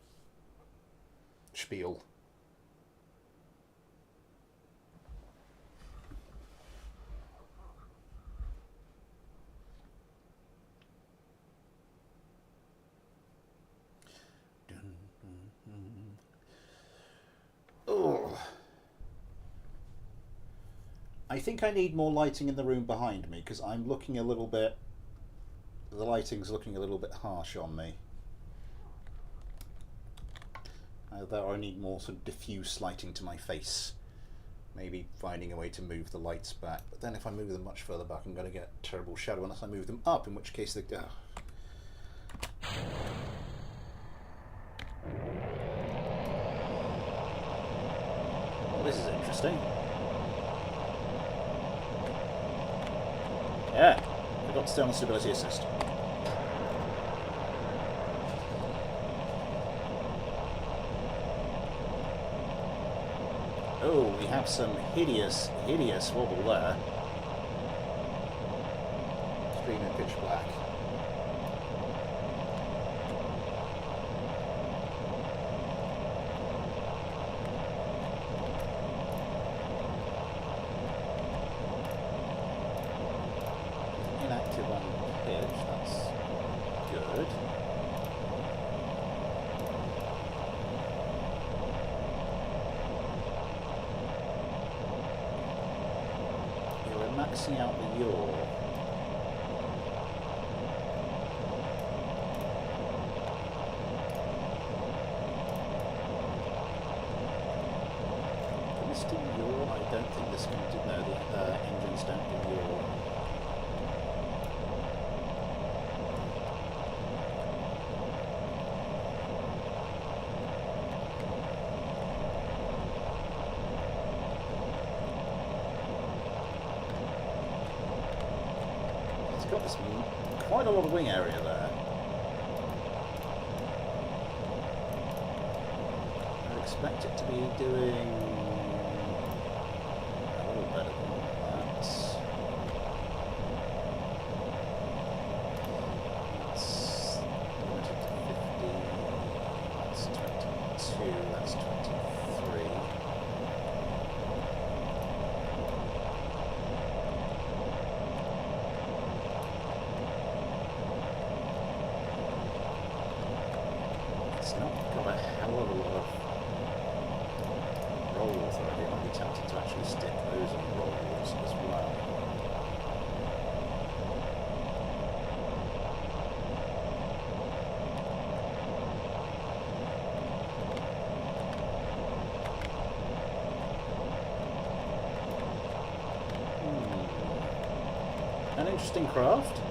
spiel. Oh. I think I need more lighting in the room behind me because I'm looking a little bit. The lighting's looking a little bit harsh on me. Either I need more sort of diffuse lighting to my face. Maybe finding a way to move the lights back. But then if I move them much further back, I'm going to get terrible shadow unless I move them up, in which case they. Well, this is interesting. Yeah, forgot to stay on the stability assist. Oh, we have some hideous, hideous wobble there. Screen in pitch black. Inactive on pitch, that's good. Maxing out the yaw. Can this do yaw? I don't think this can do. No, the engines don't do yaw. Got this quite a lot of wing area there. I'd expect it to be doing a little better than that. That's limited to 50. That's 22. That's 23. Got a hell of a lot of rolls already. I might be tempted to actually stick those on rolls as well. An interesting craft.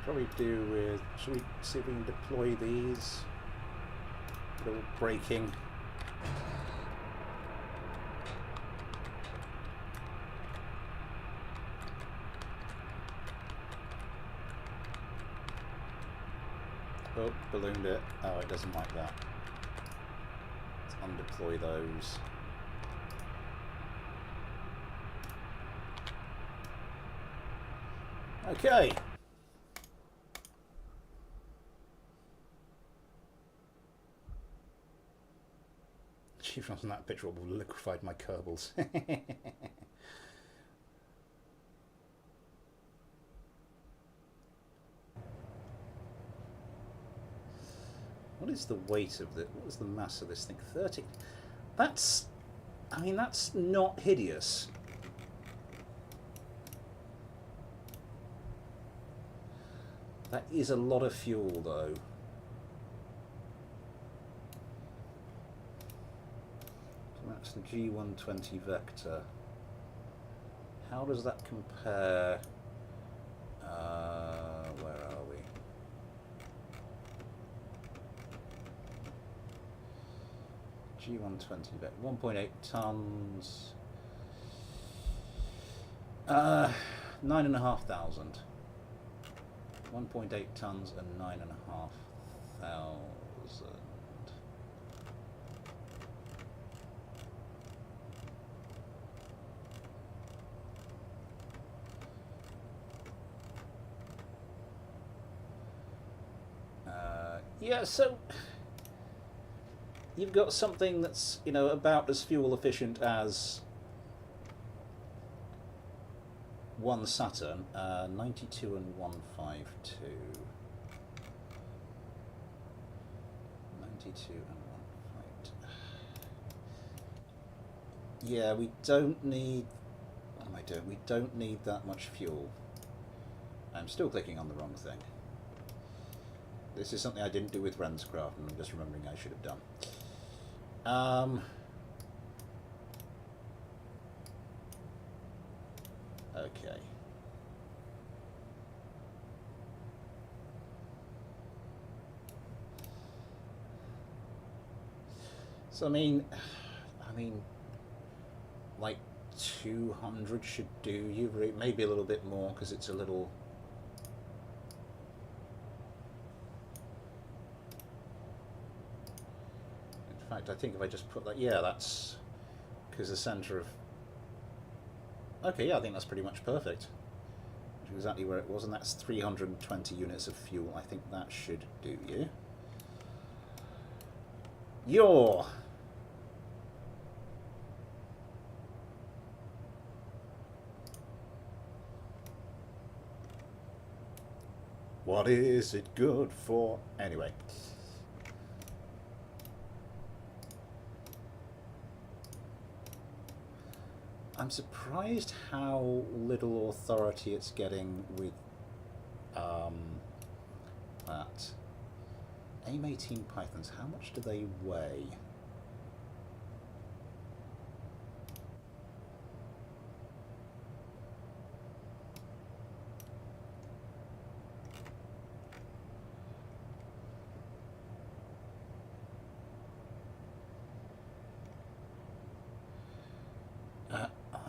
Probably do with. Should we see if we can deploy these? Little braking. Oh, ballooned it. Oh, it doesn't like that. Let's undeploy those. Okay. Chief on that picture will liquefied my Kerbals. What is the weight of the? What is the mass of this thing? 30. That's. I mean, that's not hideous. That is a lot of fuel, though. So that's the G120 Vector. How does that compare? Where are we? G120 Vector, 1.8 tons. 9,500. 1.8 tons and 9,500. Yeah, so you've got something that's, you know, about as fuel efficient as one Saturn, 92 and 152. 92 and 152. Yeah, we don't need. What am I doing? We don't need that much fuel. I'm still clicking on the wrong thing. This is something I didn't do with Renscraft, and I'm just remembering I should have done. Okay. So I mean, like 200 should do you. Maybe a little bit more because it's a little. In fact, I think if I just put that, yeah, that's because the center of. Okay, yeah, I think that's pretty much perfect. Which is exactly where it was, and that's 320 units of fuel. I think that should do you. Your. What is it good for? Anyway. I'm surprised how little authority it's getting with that. AIM-18 Pythons, how much do they weigh?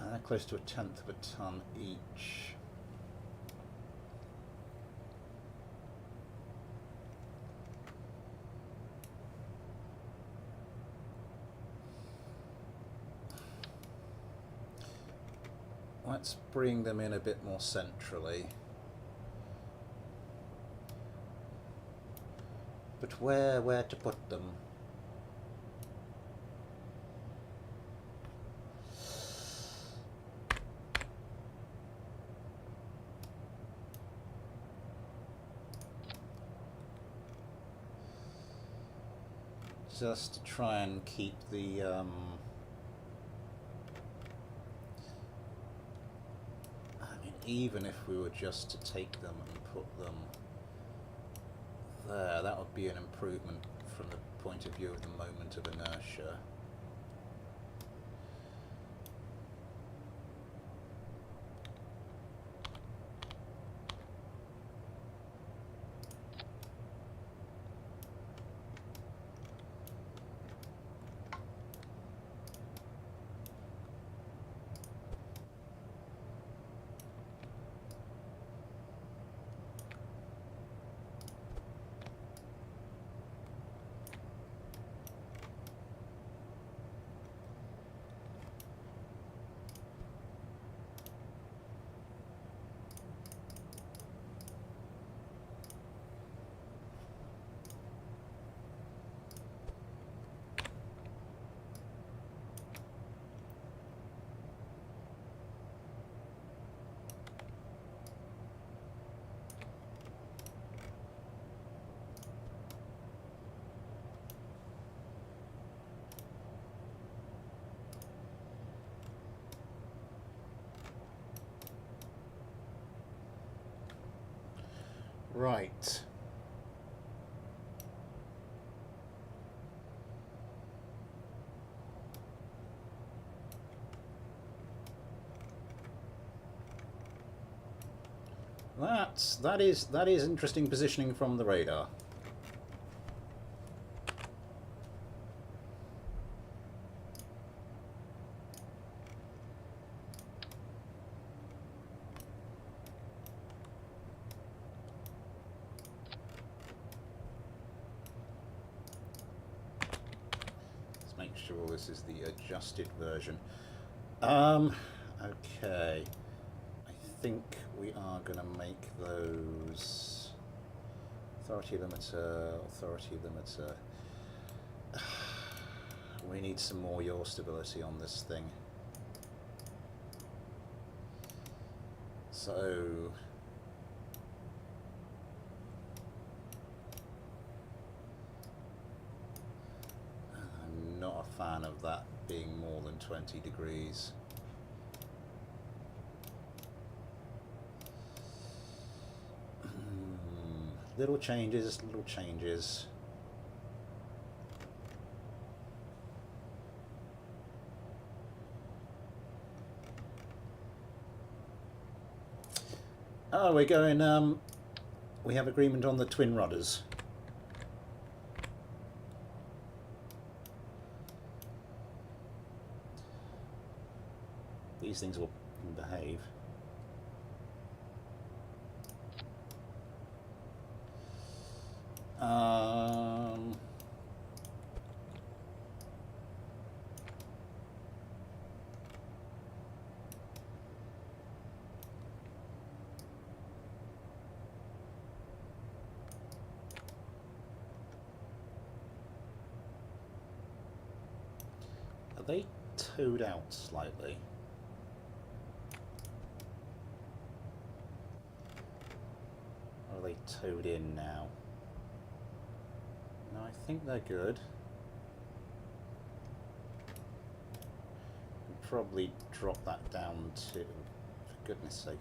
They're close to 1/10 of a ton each. Let's bring them in a bit more centrally. But where to put them? Just to try and keep the I mean, even if we were just to take them and put them there, that would be an improvement from the point of view of the moment of inertia. Right. That is interesting positioning from the radar. Let's make sure this is the adjusted version. Okay. I think we are going to make those authority limiter. We need some more yaw stability on this thing. So I'm not a fan of that being more than 20 degrees. Little changes, little changes. Oh, we're going, we have agreement on the twin rudders. These things will behave. Are they towed out slightly? Or are they towed in now? No, I think they're good. Probably drop that down to, for goodness sake.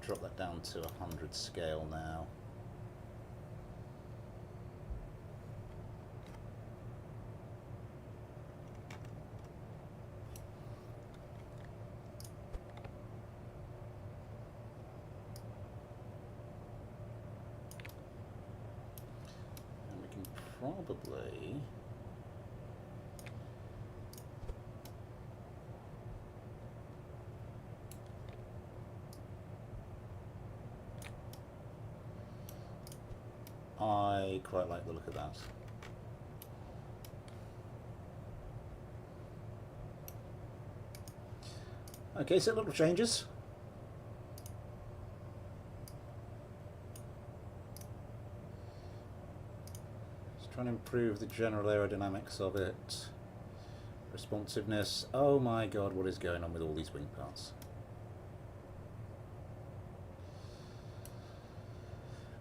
Drop that down to 100 scale now. Probably I quite like the look of that. Okay, so little changes. Trying to improve the general aerodynamics of it. Responsiveness. Oh my god, what is going on with all these wing parts?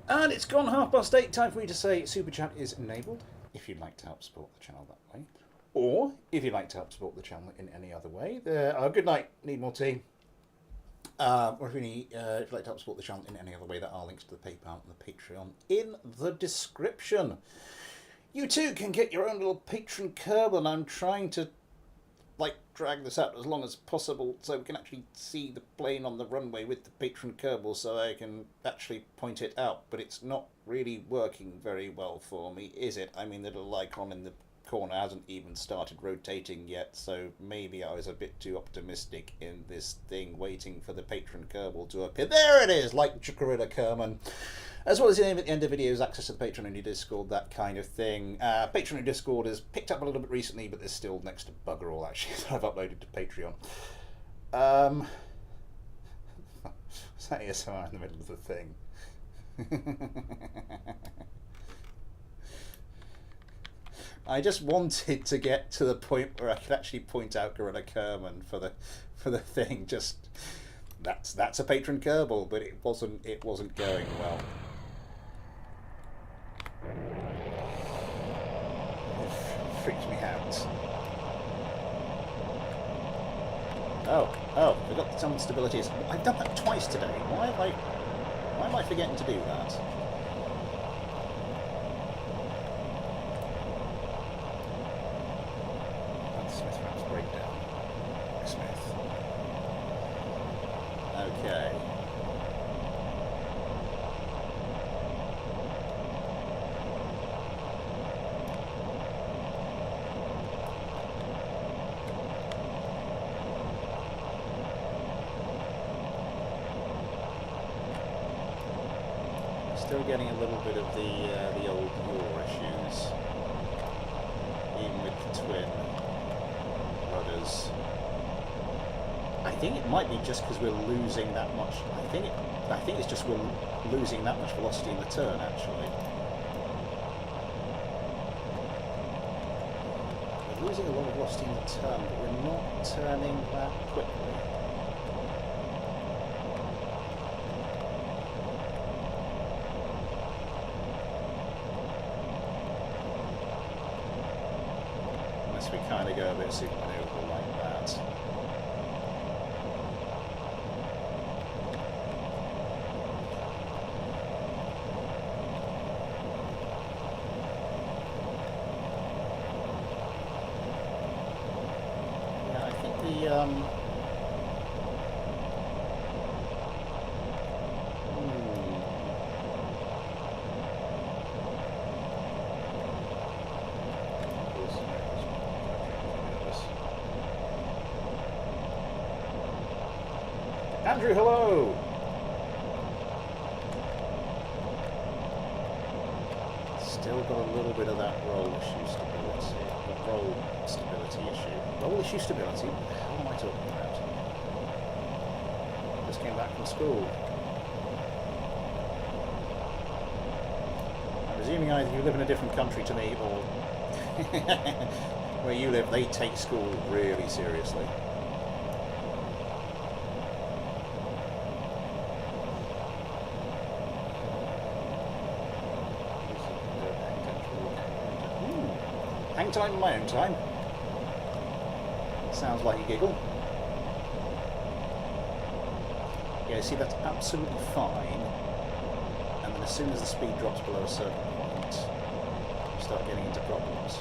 And it's gone 8:30. Time for me to say Super Chat is enabled. If you'd like to help support the channel that way. Or if you'd like to help support the channel in any other way. Good night, need more tea. Or if you'd like to help support the channel in any other way, there are links to the PayPal and the Patreon in the description. You too can get your own little patron Kerbal, and I'm trying to drag this out as long as possible so we can actually see the plane on the runway with the patron Kerbal so I can actually point it out, but it's not really working very well for me, is it? I mean, the little icon in the corner hasn't even started rotating yet, so maybe I was a bit too optimistic in this thing, waiting for the patron Kerbal to appear. There it is, like Jacarilla Kerman. As well as your name at the end of videos, access to the Patreon and your Discord, that kind of thing. Patreon and Discord has picked up a little bit recently, but there's still next to bugger all actually that I've uploaded to Patreon. Was that ASMR in the middle of the thing? I just wanted to get to the point where I could actually point out Gorilla Kerman for the thing. Just that's a patron Kerbal, but it wasn't going well. It freaked me out. Oh, forgot that someone's stability is... I've done that twice today. Why am I forgetting to do that? That's Smith Rap's breakdown. Smith. Okay. Still getting a little bit of the old yaw issues, even with the twin rudders. I think it might be just because we're losing that much. I think it's just we're losing that much velocity in the turn. Actually, we're losing a lot of velocity in the turn, but we're not turning that quickly. We kind of go a bit super maneuverable like that. Yeah, I think the Andrew, hello! Still got a little bit of that roll issue stability. Roll stability issue. Roll issue stability? What the hell am I talking about? Just came back from school. I'm assuming either you live in a different country to me or where you live, they take school really seriously. Hang time in my own time. Sounds like a giggle. Yeah, see, that's absolutely fine. And then as soon as the speed drops below a certain point, you start getting into problems.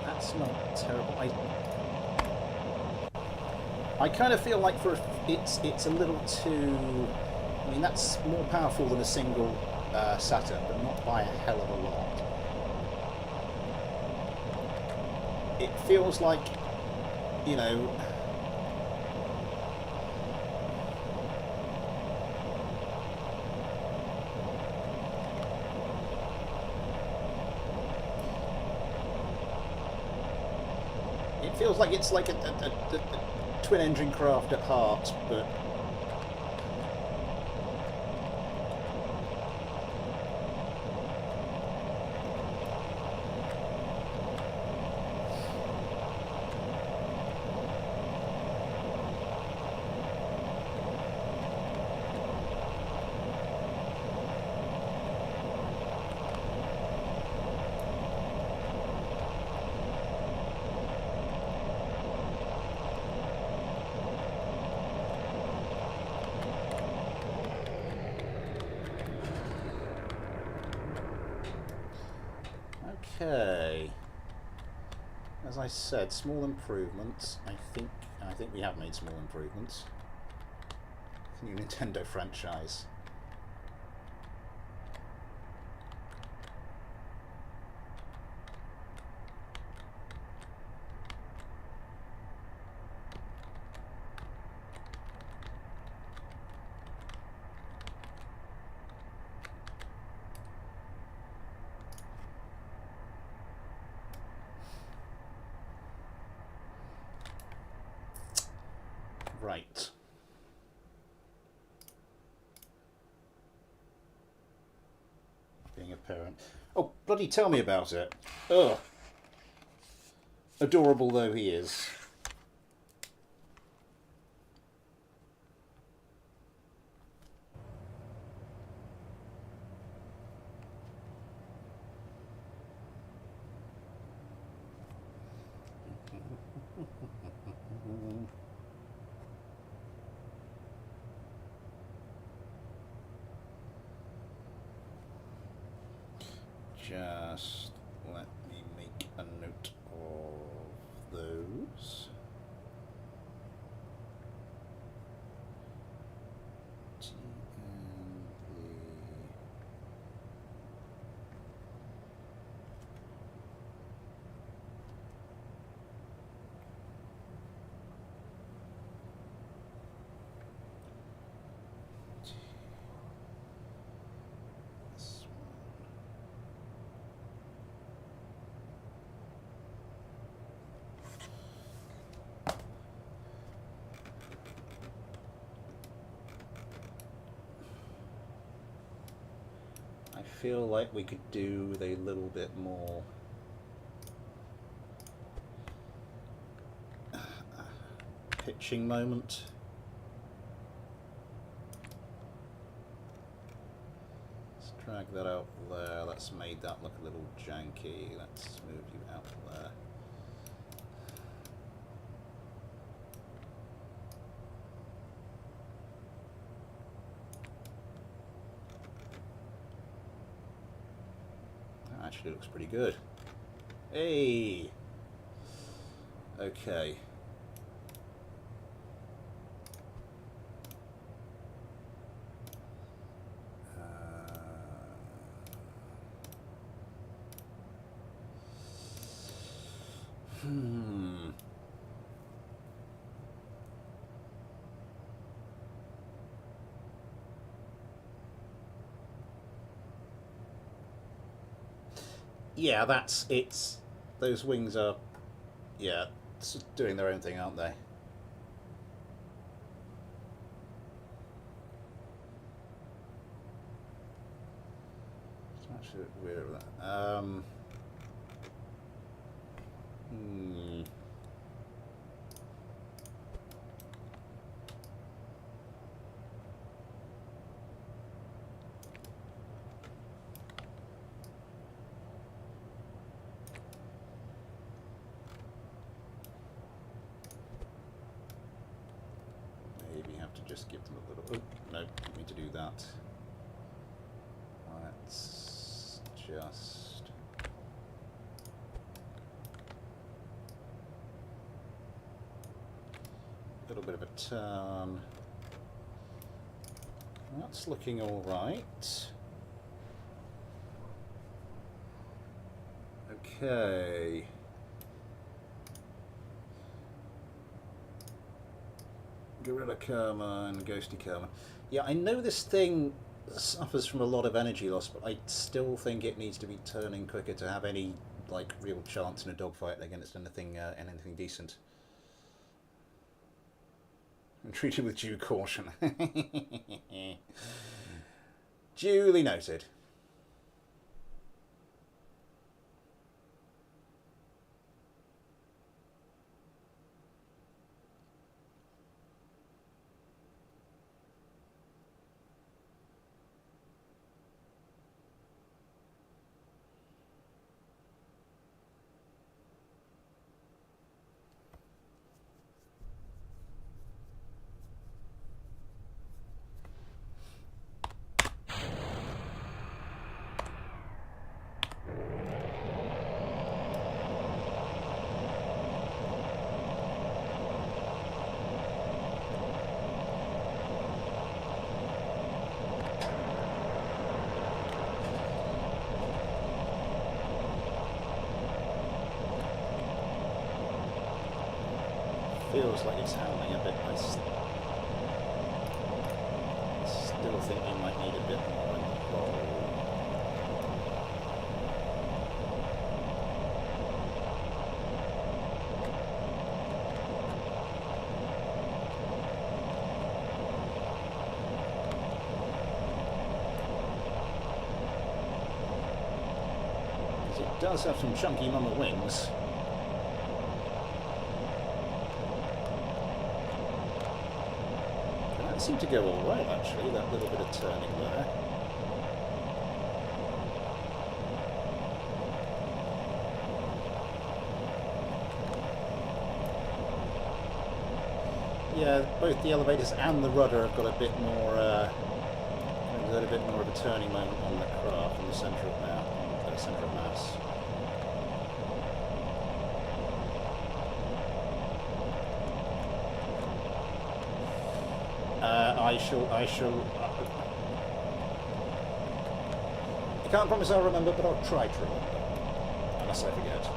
That's not terrible. I kind of feel like it's a little too. I mean, that's more powerful than a single Saturn, but not by a hell of a lot. It feels like, you know. It feels like it's like a twin-engine craft at heart, but okay. As I said, small improvements. I think we have made small improvements. New Nintendo franchise. Right. Being a parent. Oh, bloody tell me about it. Ugh. Adorable though he is. Just let me make a note of those. T and this one. I feel like we could do with a little bit more pitching moment. Let's drag that out there. That's made that look a little janky. Let's move you out there. That actually looks pretty good. Hey! Okay. Yeah, that's it's. Those wings are, yeah, doing their own thing, aren't they? It's actually weird with that. Just give them a little. Oh, no, didn't mean to do that. Let's just. A little bit of a turn. That's looking all right. Okay. Gorilla Karma and Ghosty Karma. Yeah, I know this thing suffers from a lot of energy loss, but I still think it needs to be turning quicker to have any like real chance in a dogfight against anything decent. And treated with due caution. Duly noted. Feels like it's howling a bit. I still think you might need a bit more control. does have some chunky mama wings. That seemed to go all right, actually, that little bit of turning there. Yeah, both the elevators and the rudder have got a bit more, of a turning moment on the craft, on the centre of mass. I can't promise I'll remember, but I'll try to remember, unless I forget.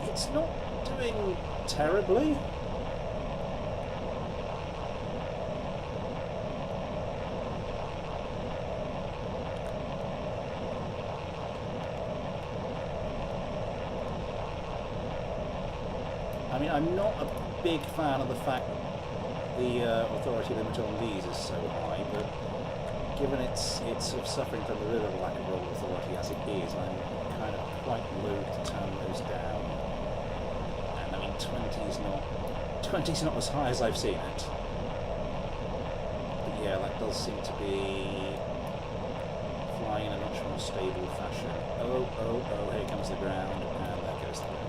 It's not doing terribly. I mean, I'm not a big fan of the fact that the authority limit on these is so high, but given it's sort of suffering from a bit of a lack of roll authority as it is, I'm kind of quite loath to turn those down. 20's not as high as I've seen it. But yeah, that does seem to be flying in a much more stable fashion. Oh, here comes the ground, and there goes the ground.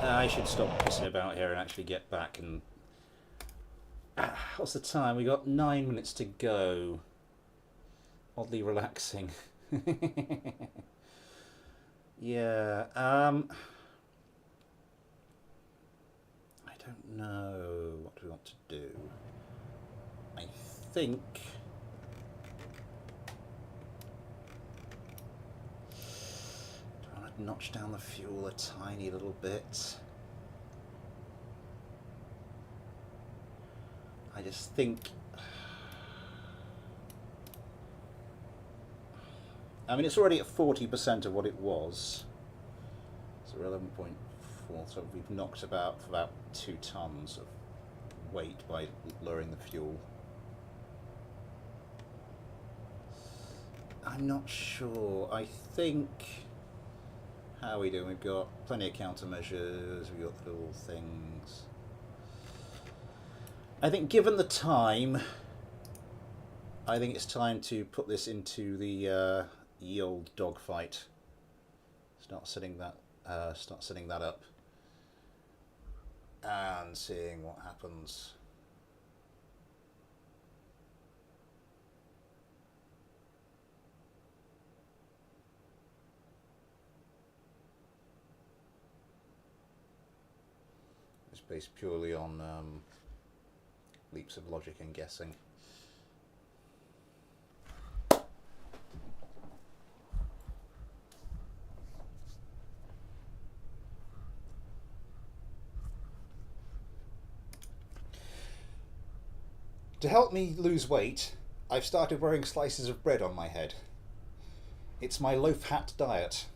I should stop pissing about here and actually get back and... what's the time? We got 9 minutes to go. Oddly relaxing. Yeah, I don't know what we want to do. I think... do I want to notch down the fuel a tiny little bit? I just think... I mean, it's already at 40% of what it was. So 11.4, so we've knocked about 2 tons of weight by lowering the fuel. I'm not sure. I think... how are we doing? We've got plenty of countermeasures, we've got the little things. I think given the time, I think it's time to put this into the ye old dogfight. Start setting that up and seeing what happens. It's based purely on leaps of logic and guessing. To help me lose weight, I've started wearing slices of bread on my head. It's my loaf hat diet.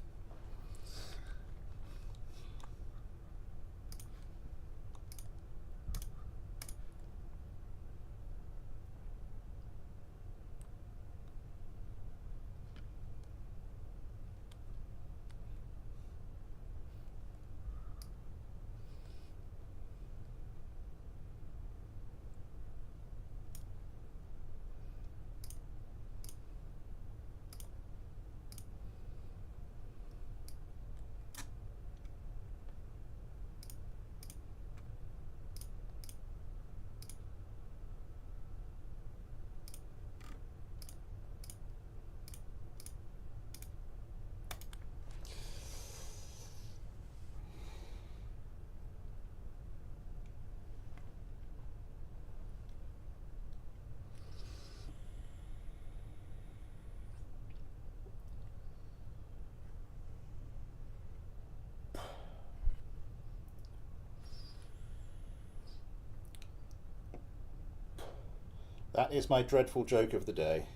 That is my dreadful joke of the day.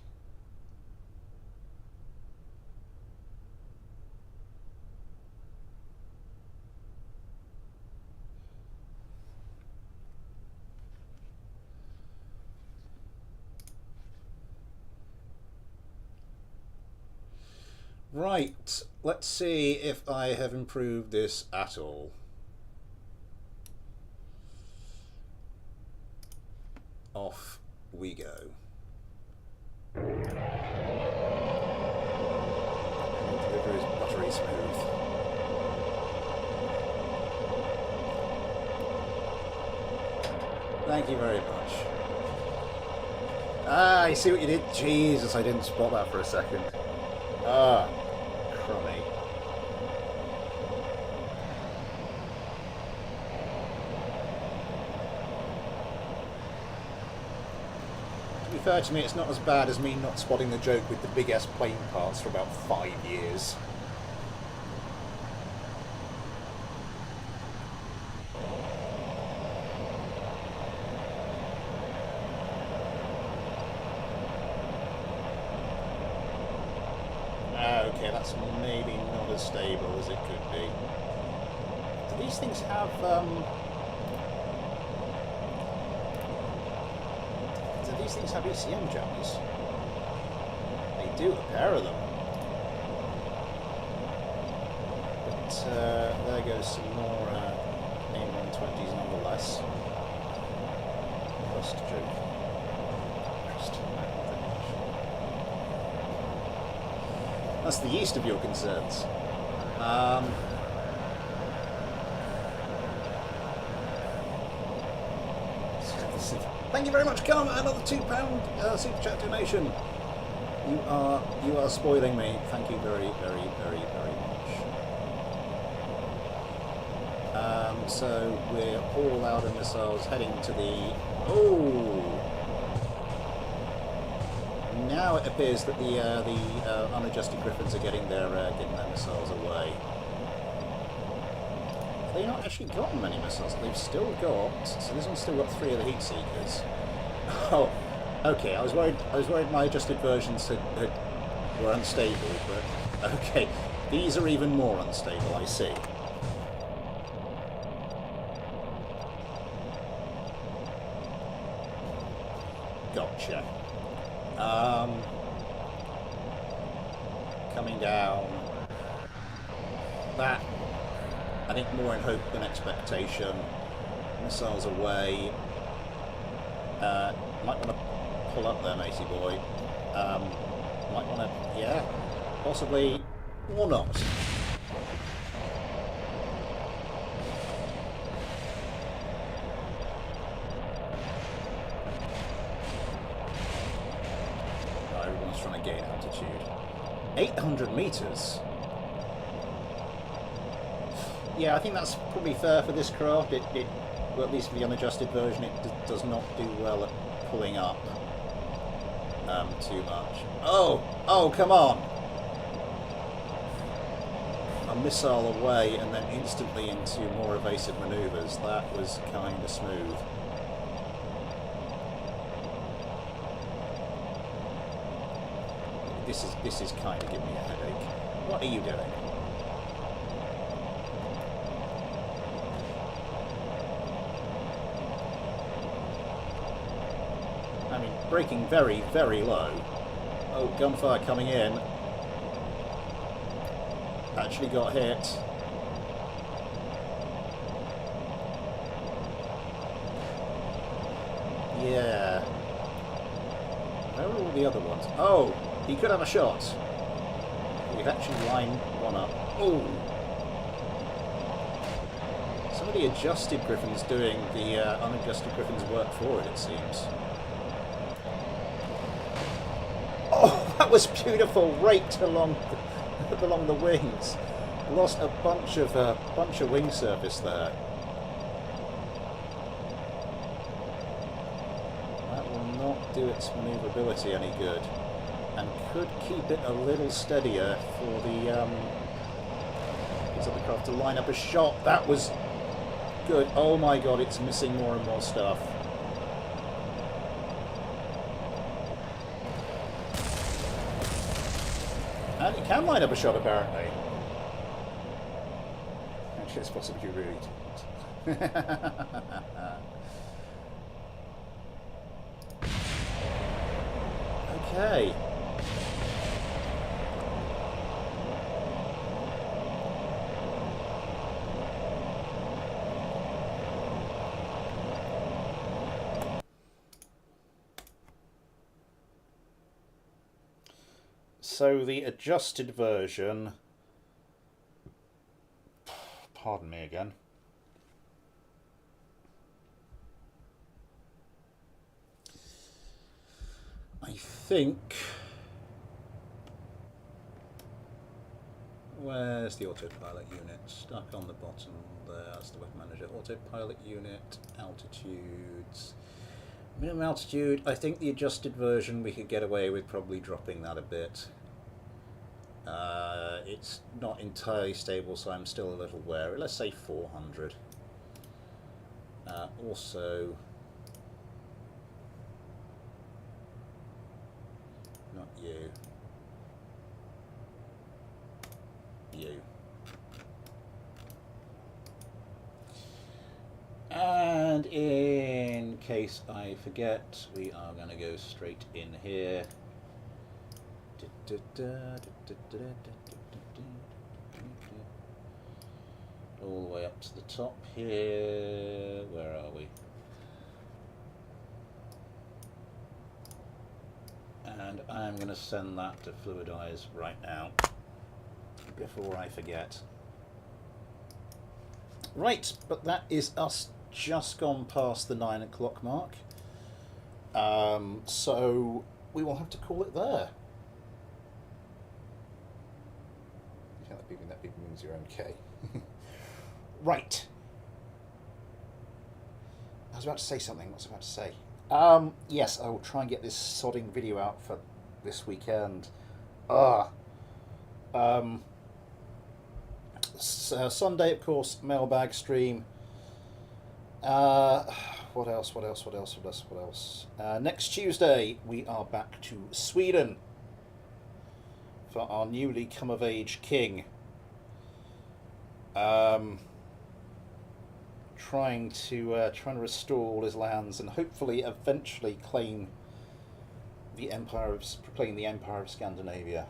Right, let's see if I have improved this at all. Off we go. Delivery is buttery smooth. Thank you very much. Ah, I see what you did. Jesus, I didn't spot that for a second. Ah, crummy. To be fair to me, it's not as bad as me not spotting the joke with the big-ass plane parts for about 5 years. Okay, that's maybe not as stable as it could be. Do these things have, ECM jammers? They do, a pair of them. But there goes some more AIM-120s nonetheless. First joke. That's the least of your concerns. Thank you very much, Carl. Another £2 super chat donation. You are spoiling me. Thank you very, very, very, very much. So we're all out of missiles, heading to the. Oh. Now it appears that the unadjusted Griffins are getting their missiles away. They've not actually gotten many missiles. They've still got. So this one's still got 3 of the heat seekers. Oh, okay. I was worried my adjusted versions were unstable, but okay. These are even more unstable. I see. Gotcha. Coming down. That, I think, more in hope than expectation. Missiles away. Might want to pull up there, matey boy. Might want to, yeah, possibly, or not. Everyone's trying to gain altitude. 800 meters. Yeah, I think that's probably fair for this craft. Well, at least for the unadjusted version, it does not do well at pulling up too much. Oh, come on! A missile away and then instantly into more evasive manoeuvres. That was kind of smooth. This is kind of giving me a headache. What are you doing? I mean, braking very, very low. Oh, gunfire coming in. Actually got hit. Yeah. Where are all the other ones? Oh, he could have a shot. We've actually lined one up. Oh! Some of the adjusted Griffins doing the unadjusted Griffins work for it seems. Oh, that was beautiful! Raked along the wings. Lost a bunch of wing surface there. That will not do its manoeuvrability any good, and could keep it a little steadier for the other craft to line up a shot. That was good. Oh my god, it's missing more and more stuff. And it can line up a shot, apparently. Actually, it's possibly really okay. So the adjusted version, pardon me again, I think, where's the autopilot unit? Stuck on the bottom there, that's the weapon manager. Autopilot unit, altitudes, minimum altitude. I think the adjusted version we could get away with probably dropping that a bit. It's not entirely stable, so I'm still a little wary. Let's say 400. Also, not you. You. And in case I forget, we are going to go straight in here. All the way up to the top here. Where are we? And I'm going to send that to Fluidize right now before I forget. Right, but that is us just gone past the 9 o'clock mark. So we will have to call it there. That means you're okay. Right. I was about to say something. What was I about to say? Yes, I will try and get this sodding video out for this weekend. Sunday, of course, mailbag stream. What else? Next Tuesday, we are back to Sweden for our newly come-of-age king. Trying to restore all his lands and hopefully eventually proclaim the Empire of Scandinavia.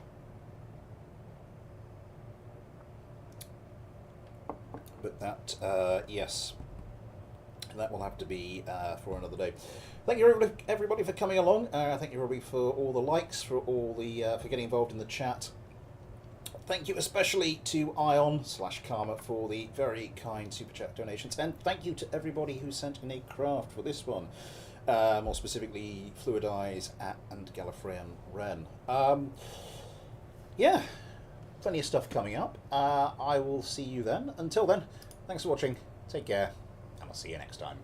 But that, yes, that will have to be for another day. Thank you everybody for coming along. Thank you everybody for all the likes, for all the for getting involved in the chat. Thank you especially to Ion/Karma for the very kind super chat donations, and thank you to everybody who sent in a craft for this one. More specifically, Fluidize and Gallifreyan Wren. Yeah, plenty of stuff coming up. I will see you then. Until then, thanks for watching. Take care, and I'll see you next time.